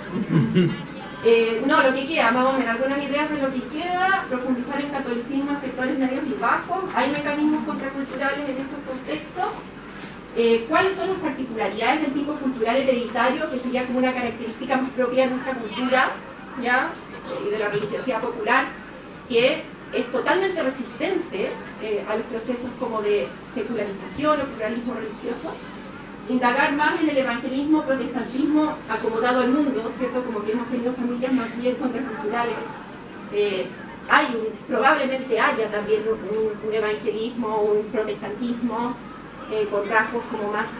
lo que queda, vamos a ver algunas ideas de lo que queda, profundizar en catolicismo en sectores medios y bajos, hay mecanismos contraculturales en estos contextos, cuáles son las particularidades del tipo cultural hereditario, que sería como una característica más propia de nuestra cultura, ¿ya? Y de la religiosidad popular, que es totalmente resistente a los procesos como de secularización o pluralismo religioso. Indagar más en el evangelismo, protestantismo acomodado al mundo, ¿cierto? Como que hemos tenido familias más bien contraculturales. Probablemente haya también un evangelismo, un protestantismo con rasgos como más,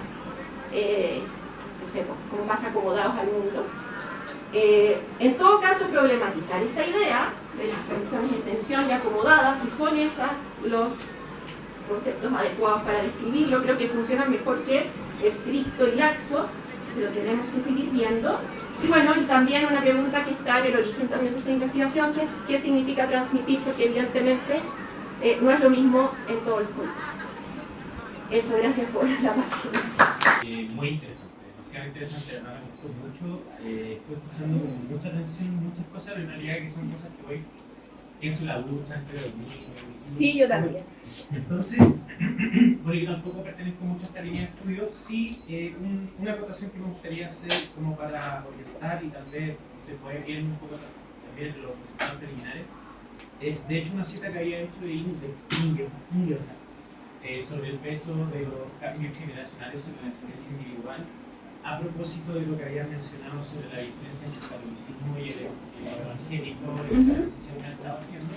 como más acomodados al mundo. En todo caso, problematizar esta idea de las religiones en tensión y acomodadas, si son esas los conceptos adecuados para describirlo, creo que funcionan mejor que estricto y laxo, pero tenemos que seguir viendo. Y bueno, y también una pregunta que está en el origen también de esta investigación, que es ¿qué significa transmitir? Porque evidentemente no es lo mismo en todos los contextos. Eso, gracias por la paciencia. Muy interesante, demasiado interesante, de verdad me gustó mucho. Estoy escuchando con mucha atención muchas cosas, pero en realidad que son cosas que hoy pienso en la ducha, antes de dormir. Sí, yo también. Entonces, bueno, yo tampoco pertenezco mucho a esta línea de estudio, sí una acotación que me gustaría hacer como para orientar y tal vez se puede bien un poco también los resultados preliminares, es de hecho una cita que había hecho de Inger sobre el peso de los cambios generacionales sobre la experiencia individual, a propósito de lo que había mencionado sobre la diferencia entre el catolicismo y el evangélico, y la transición que han estado haciendo,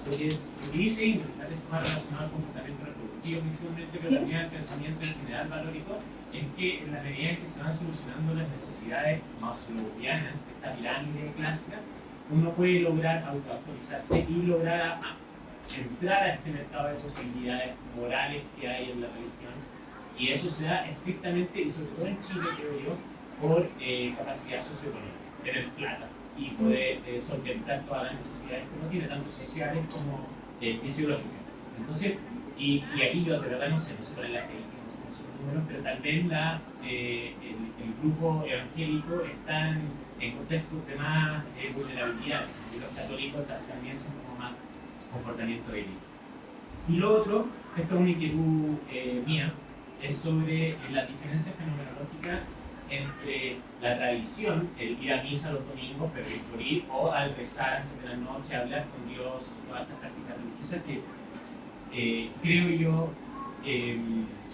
porque es lo que dice Inger, es más relacionado al comportamiento reproductivo principalmente, pero también al pensamiento en general valórico, en que en la medida en que se van solucionando las necesidades maslowianas de esta pirámide clásica, uno puede lograr autoactualizarse y lograr entrar a este mercado de posibilidades morales que hay en la religión, y eso se da estrictamente, y sobre todo en Chile, creo yo, por capacidad socioeconómica, tener plata y poder solventar todas las necesidades que uno tiene, tanto sociales como fisiológicas. Entonces, y aquí yo de verdad no sé cuál es la estadística, no sé cómo son los números, pero tal vez el grupo evangélico está en contextos de más vulnerabilidad, y los católicos también son como más comportamiento de élite. Y lo otro, esto es una inquietud mía, es sobre la diferencia fenomenológica entre la tradición, el ir a misa los domingos, pervertir, o al rezar antes de la noche, hablar con Dios, todas estas prácticas religiosas que creo yo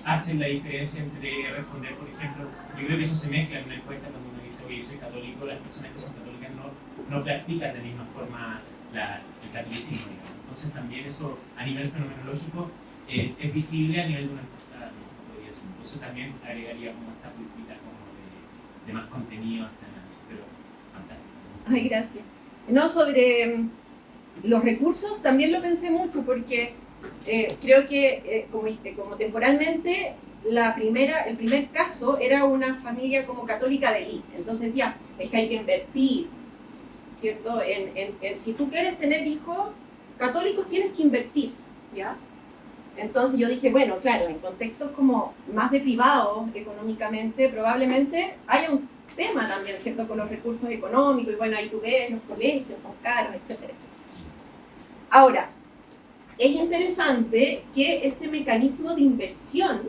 hacen la diferencia entre responder, por ejemplo, yo creo que eso se mezcla en una encuesta cuando uno dice, oye, soy católico, las personas que son católicas no practican de la misma forma el catolicismo, digamos. Entonces también eso a nivel fenomenológico es visible a nivel de una encuesta. Entonces también agregaría como esta pulpita como de más contenido a este análisis, pero fantástico. Ay, gracias. No, sobre los recursos también lo pensé mucho porque creo que como temporalmente el primer caso era una familia como católica de élite. Entonces decía, es que hay que invertir, ¿cierto? Si tú quieres tener hijos católicos tienes que invertir, ¿ya? Entonces yo dije, bueno, claro, en contextos como más deprivados económicamente, probablemente haya un tema también, ¿cierto?, con los recursos económicos, y bueno, ahí tú ves, los colegios son caros, etcétera, etcétera. Ahora, es interesante que este mecanismo de inversión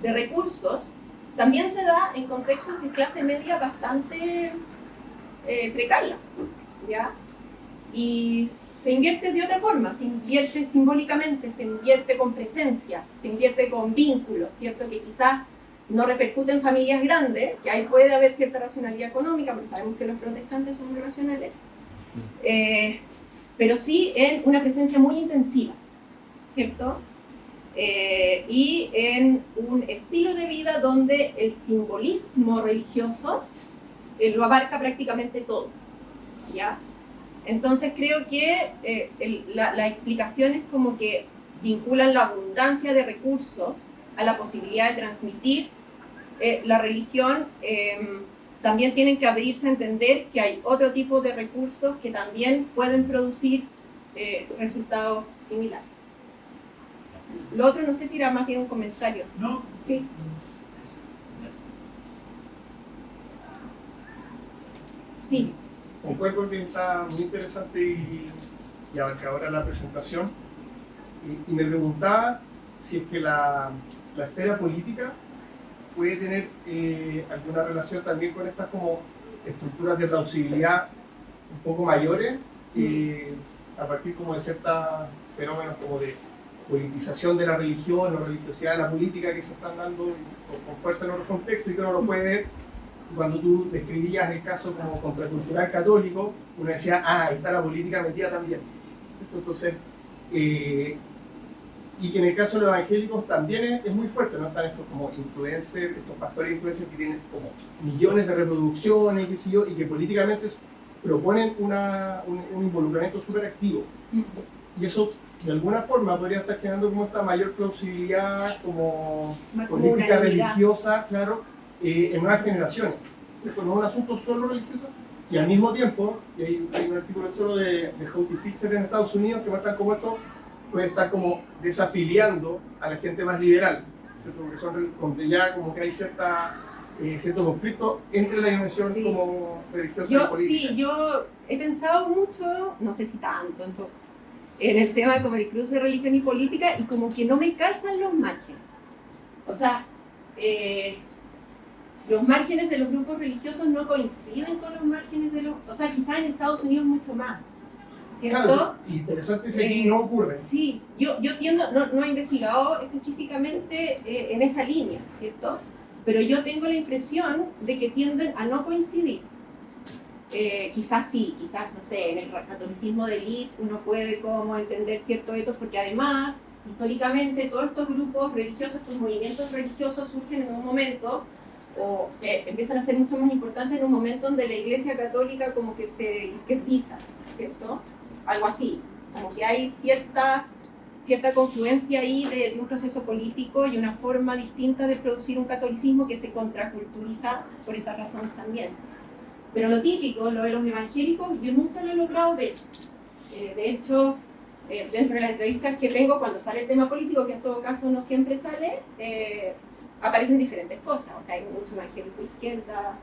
de recursos también se da en contextos de clase media bastante precaria, ¿ya? Y se invierte de otra forma, se invierte simbólicamente, se invierte con presencia, se invierte con vínculos, ¿cierto? Que quizás no repercute en familias grandes, que ahí puede haber cierta racionalidad económica, porque sabemos que los protestantes son muy racionales, pero sí en una presencia muy intensiva, ¿cierto? Y en un estilo de vida donde el simbolismo religioso lo abarca prácticamente todo, ¿ya? Entonces creo que la explicación es como que vinculan la abundancia de recursos a la posibilidad de transmitir la religión. También tienen que abrirse a entender que hay otro tipo de recursos que también pueden producir resultados similares. Lo otro no sé si era más bien un comentario. No. Sí. Sí. Concuerdo que está muy interesante y abarcadora la presentación. Y me preguntaba si es que la esfera política puede tener alguna relación también con estas como estructuras de traducibilidad un poco mayores, a partir como de ciertos fenómenos como de politización de la religión o religiosidad de la política que se están dando con fuerza en otros contextos y que uno lo puede ver. Cuando tú describías el caso como contracultural católico, uno decía, ahí está la política metida también. Entonces, y que en el caso de los evangélicos también es muy fuerte, ¿no? Están estos como influencers, estos pastores influencers que tienen como millones de reproducciones, qué sé yo, y que políticamente proponen un involucramiento súper activo. Y eso, de alguna forma, podría estar generando como esta mayor plausibilidad como política religiosa, claro, en nuevas generaciones. ¿Cierto? No es un asunto solo religioso, y al mismo tiempo, y hay un artículo solo de Houghton Fisher en Estados Unidos que muestra cómo esto puede estar como desafiliando a la gente más liberal, ¿cierto? Porque son donde ya como que hay cierto conflicto entre la dimensión como religiosa y política. Sí, yo he pensado mucho, no sé si tanto entonces, en el tema como el cruce de religión y política, y como que no me calzan los márgenes. O sea, los márgenes de los grupos religiosos no coinciden con los márgenes de los... O sea, quizás en Estados Unidos mucho más, ¿cierto? Claro, interesante si aquí no ocurre. Sí, yo tiendo, no he investigado específicamente en esa línea, ¿cierto? Pero yo tengo la impresión de que tienden a no coincidir. Quizás sí, quizás, no sé, en el catolicismo de élite uno puede como entender ciertos etos, porque además, históricamente, todos estos grupos religiosos, estos movimientos religiosos surgen en un momento, o se empiezan a ser mucho más importantes en un momento donde la Iglesia Católica como que se izquierdiza, ¿cierto? Algo así, como que hay cierta confluencia ahí de un proceso político y una forma distinta de producir un catolicismo que se contraculturiza por esas razones también. Pero lo típico, lo de los evangélicos, yo nunca lo he logrado ver. De hecho, dentro de las entrevistas que tengo, cuando sale el tema político, que en todo caso no siempre sale, aparecen diferentes cosas. O sea, hay mucho evangélico de izquierda,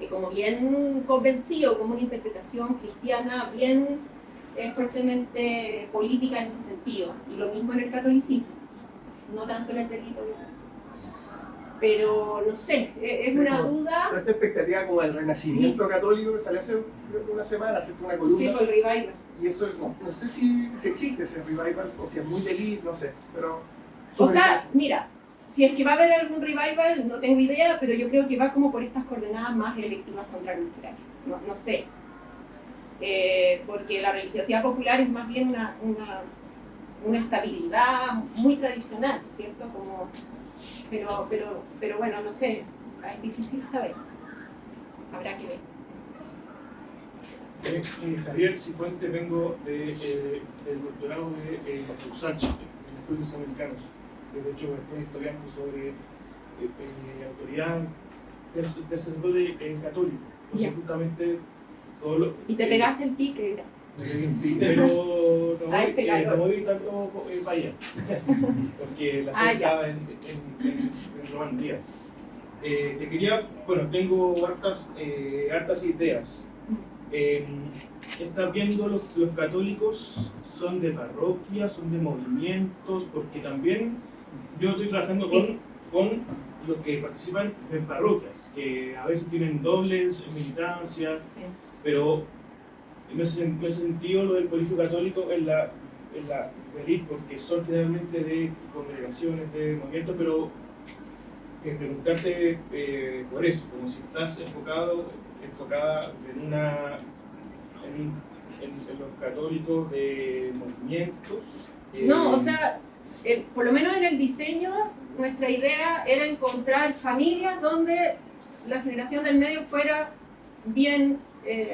como bien convencido, como una interpretación cristiana bien fuertemente política en ese sentido. Y lo mismo en el catolicismo, no tanto en el delito. Pero no sé, es una duda. Esta expectativa como del renacimiento católico que salió hace una semana, hace una columna. Sí, por el revival. Y eso, no sé si existe ese revival o si es muy delito, no sé. Pero o sea, mira, si es que va a haber algún revival, no tengo idea, pero yo creo que va como por estas coordenadas más electivas contraculturales. No sé. Porque la religiosidad popular es más bien una estabilidad muy tradicional, ¿cierto? Como, pero bueno, no sé, es difícil saber. Habrá que ver. Javier Cifuentes, vengo del doctorado de USACH, en Estudios Americanos. De hecho, estoy estudiando sobre autoridad del sacerdote católico. Entonces, justamente, todo lo... Y te pegaste el pique, pero no voy tanto para allá, porque la sede estaba en Román Díaz. Te quería, bueno, tengo hartas ideas. Estás viendo los católicos son de parroquias, son de movimientos, porque también yo estoy trabajando con los que participan en parroquias, que a veces tienen dobles militancias, pero en ese sentido lo del colegio católico es la élite, porque son generalmente de congregaciones, de movimientos, pero preguntarte por eso, como si estás enfocada en los católicos de movimientos. No, o sea, por lo menos en el diseño, nuestra idea era encontrar familias donde la generación del medio fuera bien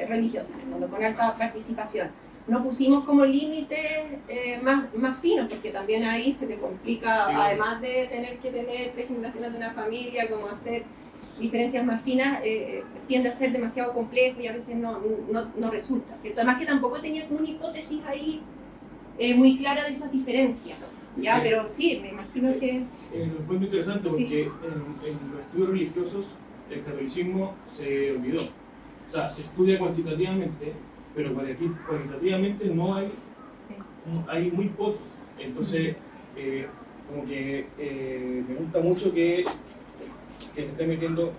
religiosa, en el mundo, con alta participación. No pusimos como límites más finos, porque también ahí se te complica, sí, además de tener que tener 3 generaciones de una familia, como hacer diferencias más finas, tiende a ser demasiado complejo y a veces no resulta, ¿cierto? Además que tampoco tenía como una hipótesis ahí muy clara de esas diferencias, ¿ya? Sí. Pero sí, me imagino que... Lo encuentro interesante porque Sí. en los estudios religiosos el catolicismo se olvidó. O sea, se estudia cuantitativamente, pero cualitativamente no hay, Sí. hay muy poco. Entonces, como que me gusta mucho que se esté metiendo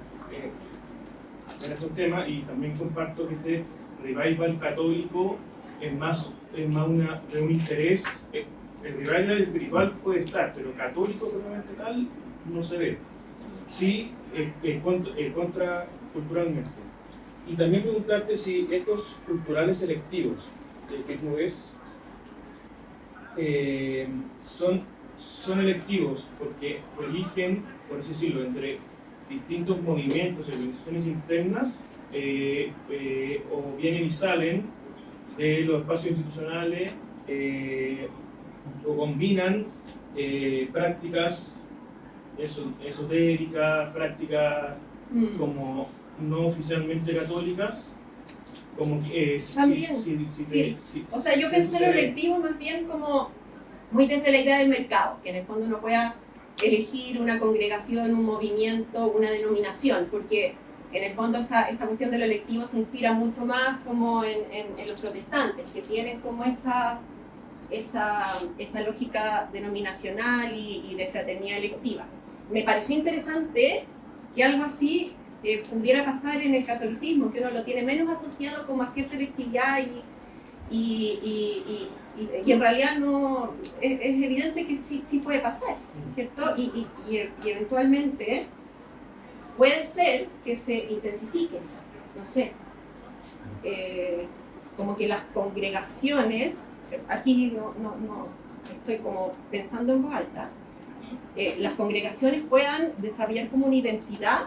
en estos temas, y también comparto que este revival católico es más de un interés. El revival espiritual puede estar, pero católico propiamente tal no se ve. Sí, contraculturalmente. Y también preguntarte si estos culturales selectivos que tú ves son electivos porque eligen, por así decirlo, entre distintos movimientos y organizaciones internas, o vienen y salen de los espacios institucionales, o combinan prácticas esotéricas, prácticas como no oficialmente católicas, como que También, o sea, yo pensé en lo electivo más bien como muy desde la idea del mercado, que en el fondo uno pueda elegir una congregación, un movimiento, una denominación, porque en el fondo esta cuestión de lo electivo se inspira mucho más como en los protestantes, que tienen como esa lógica denominacional y de fraternidad electiva. Me pareció interesante que algo así pudiera pasar en el catolicismo, que uno lo tiene menos asociado como a cierta electividad y en realidad no es evidente que sí puede pasar, ¿cierto? Y eventualmente puede ser que se intensifique, no sé, como que las congregaciones, aquí no estoy como pensando en voz alta, las congregaciones puedan desarrollar como una identidad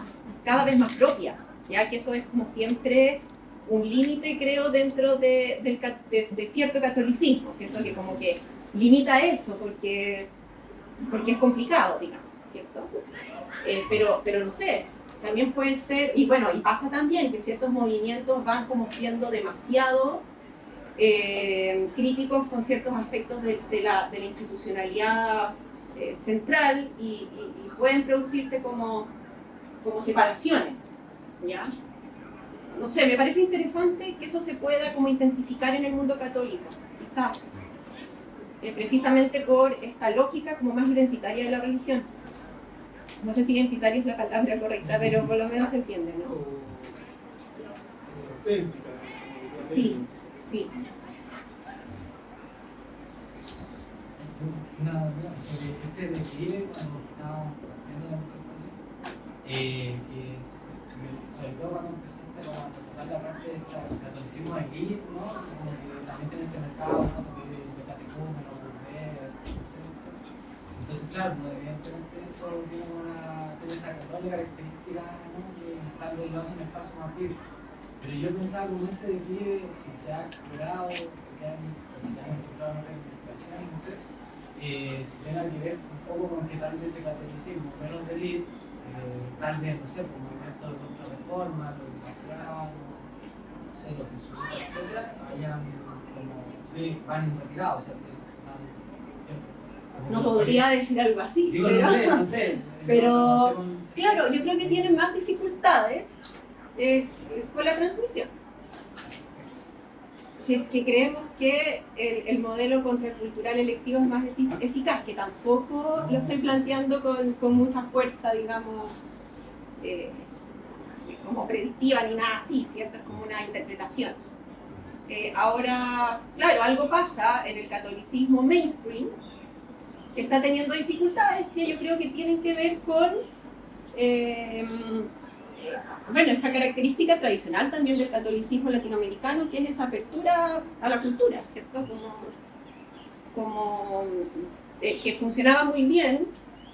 cada vez más propia, ya que eso es como siempre un límite, creo, dentro de cierto catolicismo, ¿cierto? Que como que limita eso porque es complicado, digamos, ¿cierto? Pero no sé, también puede ser, y bueno, y pasa también que ciertos movimientos van como siendo demasiado críticos con ciertos aspectos de la institucionalidad central y pueden producirse como separaciones, ¿ya? No sé, me parece interesante que eso se pueda como intensificar en el mundo católico, quizás, precisamente por esta lógica como más identitaria de la religión. No sé si identitaria es la palabra correcta, pero por lo menos se entiende, ¿no? Auténtica. Sí. Una duda sobre este declive cuando estábamos partiendo la presentación, que sobre todo cuando empezaste a tratar la parte del catolicismo elite, ¿no? Como que también tiene este mercado, ¿no? De catecúmenos, etc. Entonces, claro, evidentemente eso tiene esa doble característica, ¿no? Que tal vez lo hace un espacio más libre. Pero yo pensaba como ese declive, si se ha explorado, si han explorado otras investigaciones, no sé, si tenga que ver un poco con que tal vez el catolicismo menos de elite, tal vez, no sé, por movimientos de contrarreforma, los glacianos, no sé, los jesuitas, etcétera, van retirados, ¿cierto? No podría decir algo así. Digo, pero, no sé. Pero, claro, yo creo que tienen más dificultades con la transmisión. Si es que creemos que el modelo contracultural electivo es más eficaz, que tampoco lo estoy planteando con mucha fuerza, digamos, como predictiva ni nada así, ¿cierto? Es como una interpretación. Ahora, claro, algo pasa en el catolicismo mainstream que está teniendo dificultades que yo creo que tienen que ver con bueno, esta característica tradicional también del catolicismo latinoamericano, que es esa apertura a la cultura, ¿cierto? Que funcionaba muy bien,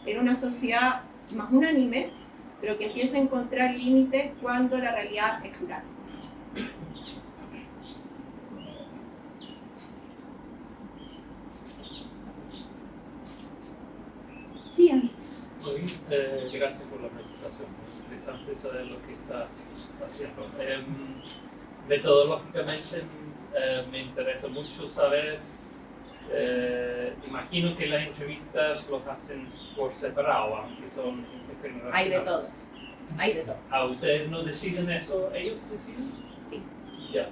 era una sociedad más unánime, pero que empieza a encontrar límites cuando la realidad es plural. Sí, Ana. Muy bien, gracias por la presentación, muy interesante saber lo que estás haciendo. Metodológicamente me interesa mucho saber, imagino que las entrevistas los hacen por separado, aunque son intergeneracionales. Hay de todos, hay de todo. ¿A ustedes no deciden eso? ¿Ellos deciden? Sí. Ya.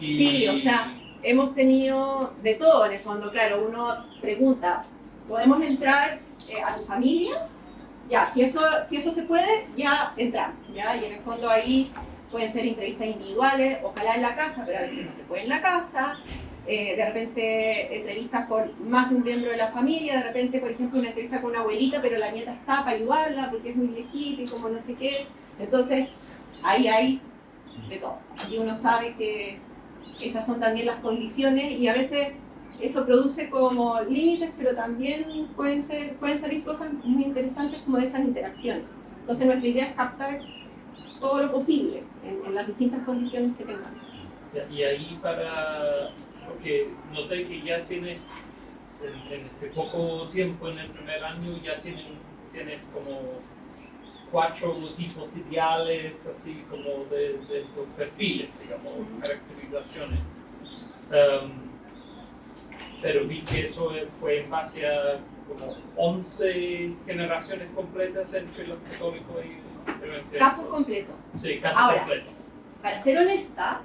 Sí, o sea, hemos tenido de todo en el fondo, claro, uno pregunta, ¿podemos entrar a tu familia? Ya, si eso se puede, ya entramos, ¿ya? Y en el fondo ahí pueden ser entrevistas individuales, ojalá en la casa, pero a veces no se puede en la casa, de repente entrevistas con más de un miembro de la familia, de repente, por ejemplo, una entrevista con una abuelita, pero la nieta está para ayudarla porque es muy viejita y como no sé qué, entonces ahí hay de todo, y uno sabe que esas son también las condiciones y a veces eso produce como límites, pero también pueden salir cosas muy interesantes como de esas interacciones. Entonces nuestra idea es captar todo lo posible en las distintas condiciones que tengamos. Y ahí porque noté que ya tienes, en este poco tiempo, en el primer año, ya tienes como 4 tipos ideales, así como de estos perfiles, digamos, caracterizaciones. Pero vi que eso fue en base a como 11 generaciones completas entre los católicos y los evangélicos. Casos completos. Sí, casos Ahora, completos. Para ser honesta,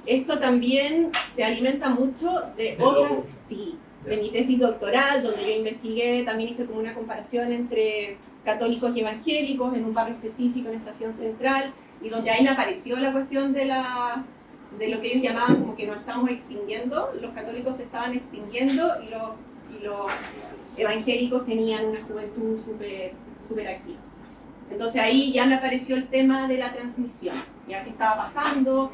esto también se alimenta mucho de otras, sí, de mi tesis doctoral, donde yo investigué, también hice como una comparación entre católicos y evangélicos en un barrio específico en Estación Central, y donde ahí me apareció la cuestión de lo que ellos llamaban como que nos estamos extinguiendo, los católicos se estaban extinguiendo y los evangélicos tenían una juventud súper activa. Entonces ahí ya me apareció el tema de la transmisión, ya que estaba pasando,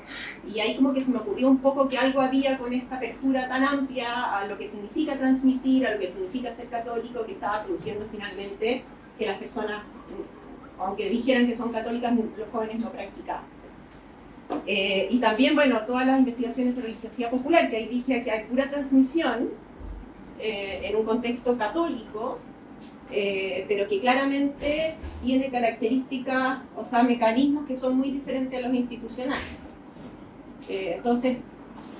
y ahí como que se me ocurrió un poco que algo había con esta apertura tan amplia a lo que significa transmitir, a lo que significa ser católico, que estaba produciendo finalmente que las personas, aunque dijeran que son católicas, los jóvenes no practicaban. Y también, bueno, todas las investigaciones de religiosidad popular, que ahí dije que hay pura transmisión en un contexto católico, pero que claramente tiene características, o sea, mecanismos que son muy diferentes a los institucionales. Entonces,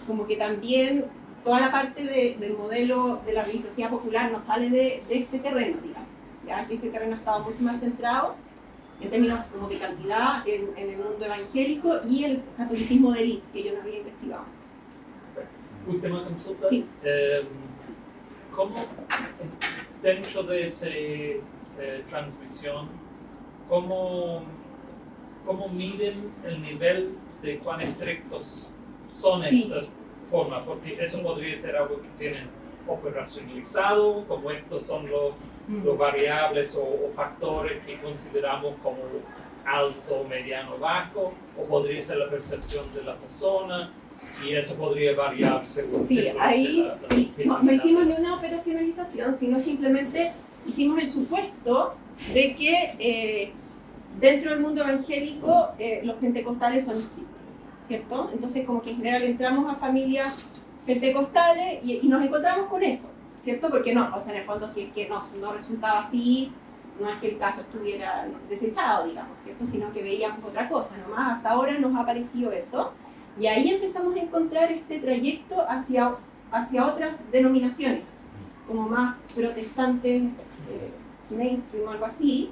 como que también toda la parte del modelo de la religiosidad popular no sale de este terreno, digamos, ya que este terreno estaba mucho más centrado en términos como de cantidad en el mundo evangélico y el catolicismo de élite, que yo no había investigado. Última consulta. Sí. ¿Cómo, dentro de esa transmisión, cómo miden el nivel de cuán estrictos son estas formas? Porque eso podría ser algo que tienen operacionalizado, como estos son los variables o factores que consideramos como alto, mediano, bajo, o podría ser la percepción de la persona, y eso podría variar según... Sí, ahí sí. No hicimos ni una operacionalización, sino simplemente hicimos el supuesto de que dentro del mundo evangélico los pentecostales son estrictos, ¿cierto? Entonces como que en general entramos a familias pentecostales y nos encontramos con eso, ¿cierto? Porque no, o sea, en el fondo si es que no resultaba así, no es que el caso estuviera desechado, digamos, ¿cierto? Sino que veíamos otra cosa, nomás hasta ahora nos ha parecido eso. Y ahí empezamos a encontrar este trayecto hacia otras denominaciones, como más protestantes, mainstream o algo así.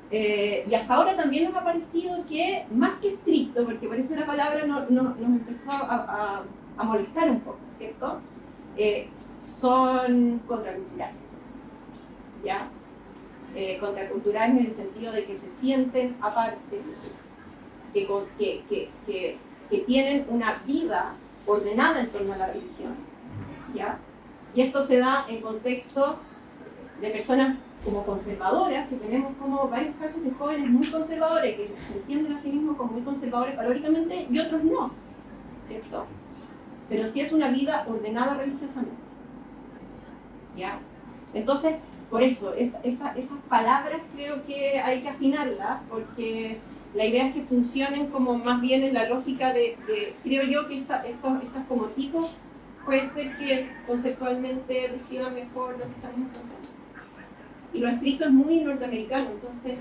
Y hasta ahora también nos ha parecido que, más que estricto, porque parece la palabra nos empezó a molestar un poco, ¿cierto? Son contraculturales, ¿ya? Contraculturales en el sentido de que se sienten aparte, que tienen una vida ordenada en torno a la religión, ¿ya? Y esto se da en contextos de personas como conservadoras, que tenemos como varios casos de jóvenes muy conservadores, que se entienden a sí mismos como muy conservadores valóricamente, y otros no, ¿cierto? Pero sí es una vida ordenada religiosamente, ¿ya? Entonces, por eso, esas palabras creo que hay que afinarlas, porque la idea es que funcionen como más bien en la lógica creo yo que estos como tipos puede ser que conceptualmente describan mejor lo que estamos contando. Y lo estricto es muy norteamericano, entonces...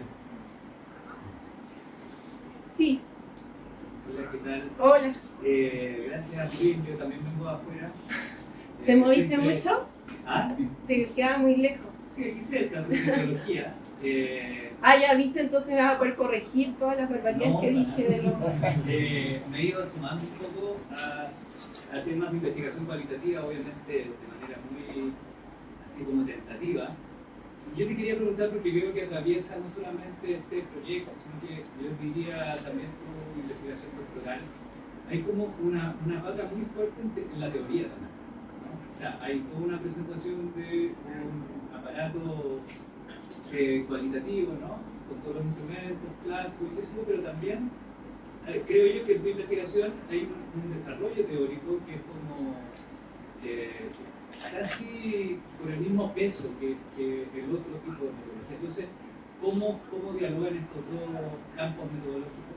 Sí. Hola, ¿qué tal? Hola. Gracias, Luis, yo también vengo de afuera. ¿Te moviste siempre- mucho? ¿Ah? Te quedaba muy lejos. Sí, aquí cerca, de teología. Ya viste, entonces me vas a poder corregir todas las barbaridades No, que dije de los... me he ido sumando un poco a temas de investigación cualitativa, obviamente de manera muy así como tentativa. Y yo te quería preguntar, porque veo que atraviesa no solamente este proyecto, sino que yo diría también tu investigación doctoral. Hay como una pata muy fuerte en la teoría también, ¿no? O sea, hay toda una presentación de un aparato cualitativo, ¿no? Con todos los instrumentos clásicos y eso, pero también creo yo que en tu investigación hay un desarrollo teórico que es como casi por el mismo peso que el otro tipo de metodología. Entonces, ¿cómo dialogan estos dos campos metodológicos?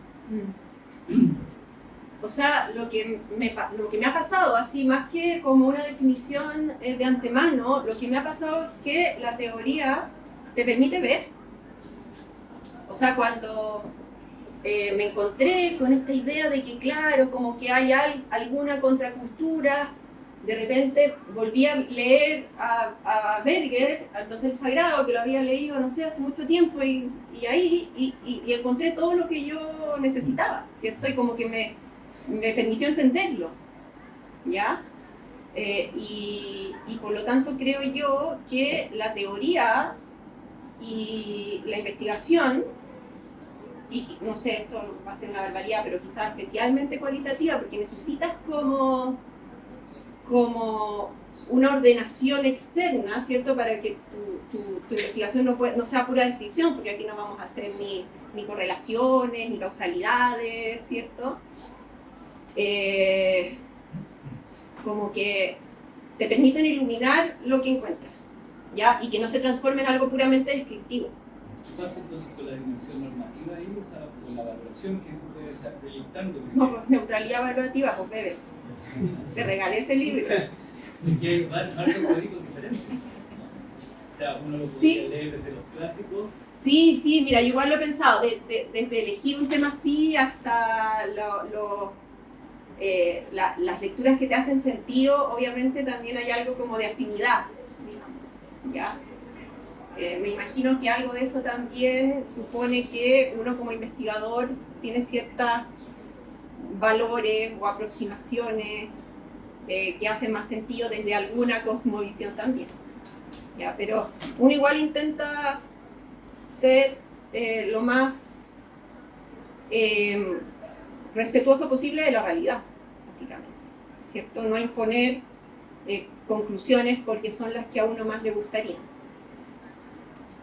O sea, lo que me ha pasado, así más que como una definición de antemano, lo que me ha pasado es que la teoría te permite ver. O sea, cuando me encontré con esta idea de que, claro, como que hay alguna contracultura, de repente volví a leer a Berger, al Dossier Sagrado, que lo había leído, no sé, hace mucho tiempo, y encontré todo lo que yo necesitaba, ¿cierto? Y como que me permitió entenderlo, ¿ya? Y por lo tanto creo yo que la teoría y la investigación, y no sé, esto va a ser una barbaridad, pero quizás especialmente cualitativa, porque necesitas como una ordenación externa, ¿cierto? Para que tu investigación no sea pura descripción, porque aquí no vamos a hacer ni correlaciones, ni causalidades, ¿cierto? Como que te permiten iluminar lo que encuentras, ¿ya? Y que no se transforme en algo puramente descriptivo. ¿Qué pasa entonces con la dimensión normativa ahí? O sea, con la valoración que tú puedes estar proyectando. No, pues neutralidad evaluativa, pues bebé. Te regalé ese libro. Porque hay varios teóricos diferentes, ¿no? O sea, uno lo podría leer desde los clásicos. Sí, mira, yo igual lo he pensado, desde elegir un tema así hasta las lecturas que te hacen sentido. Obviamente también hay algo como de afinidad, digamos, ¿ya? Me imagino que algo de eso también supone que uno como investigador tiene ciertos valores o aproximaciones que hacen más sentido desde alguna cosmovisión también, ¿ya? Pero uno igual intenta ser lo más respetuoso posible de la realidad, básicamente, ¿cierto? No imponer conclusiones porque son las que a uno más le gustaría.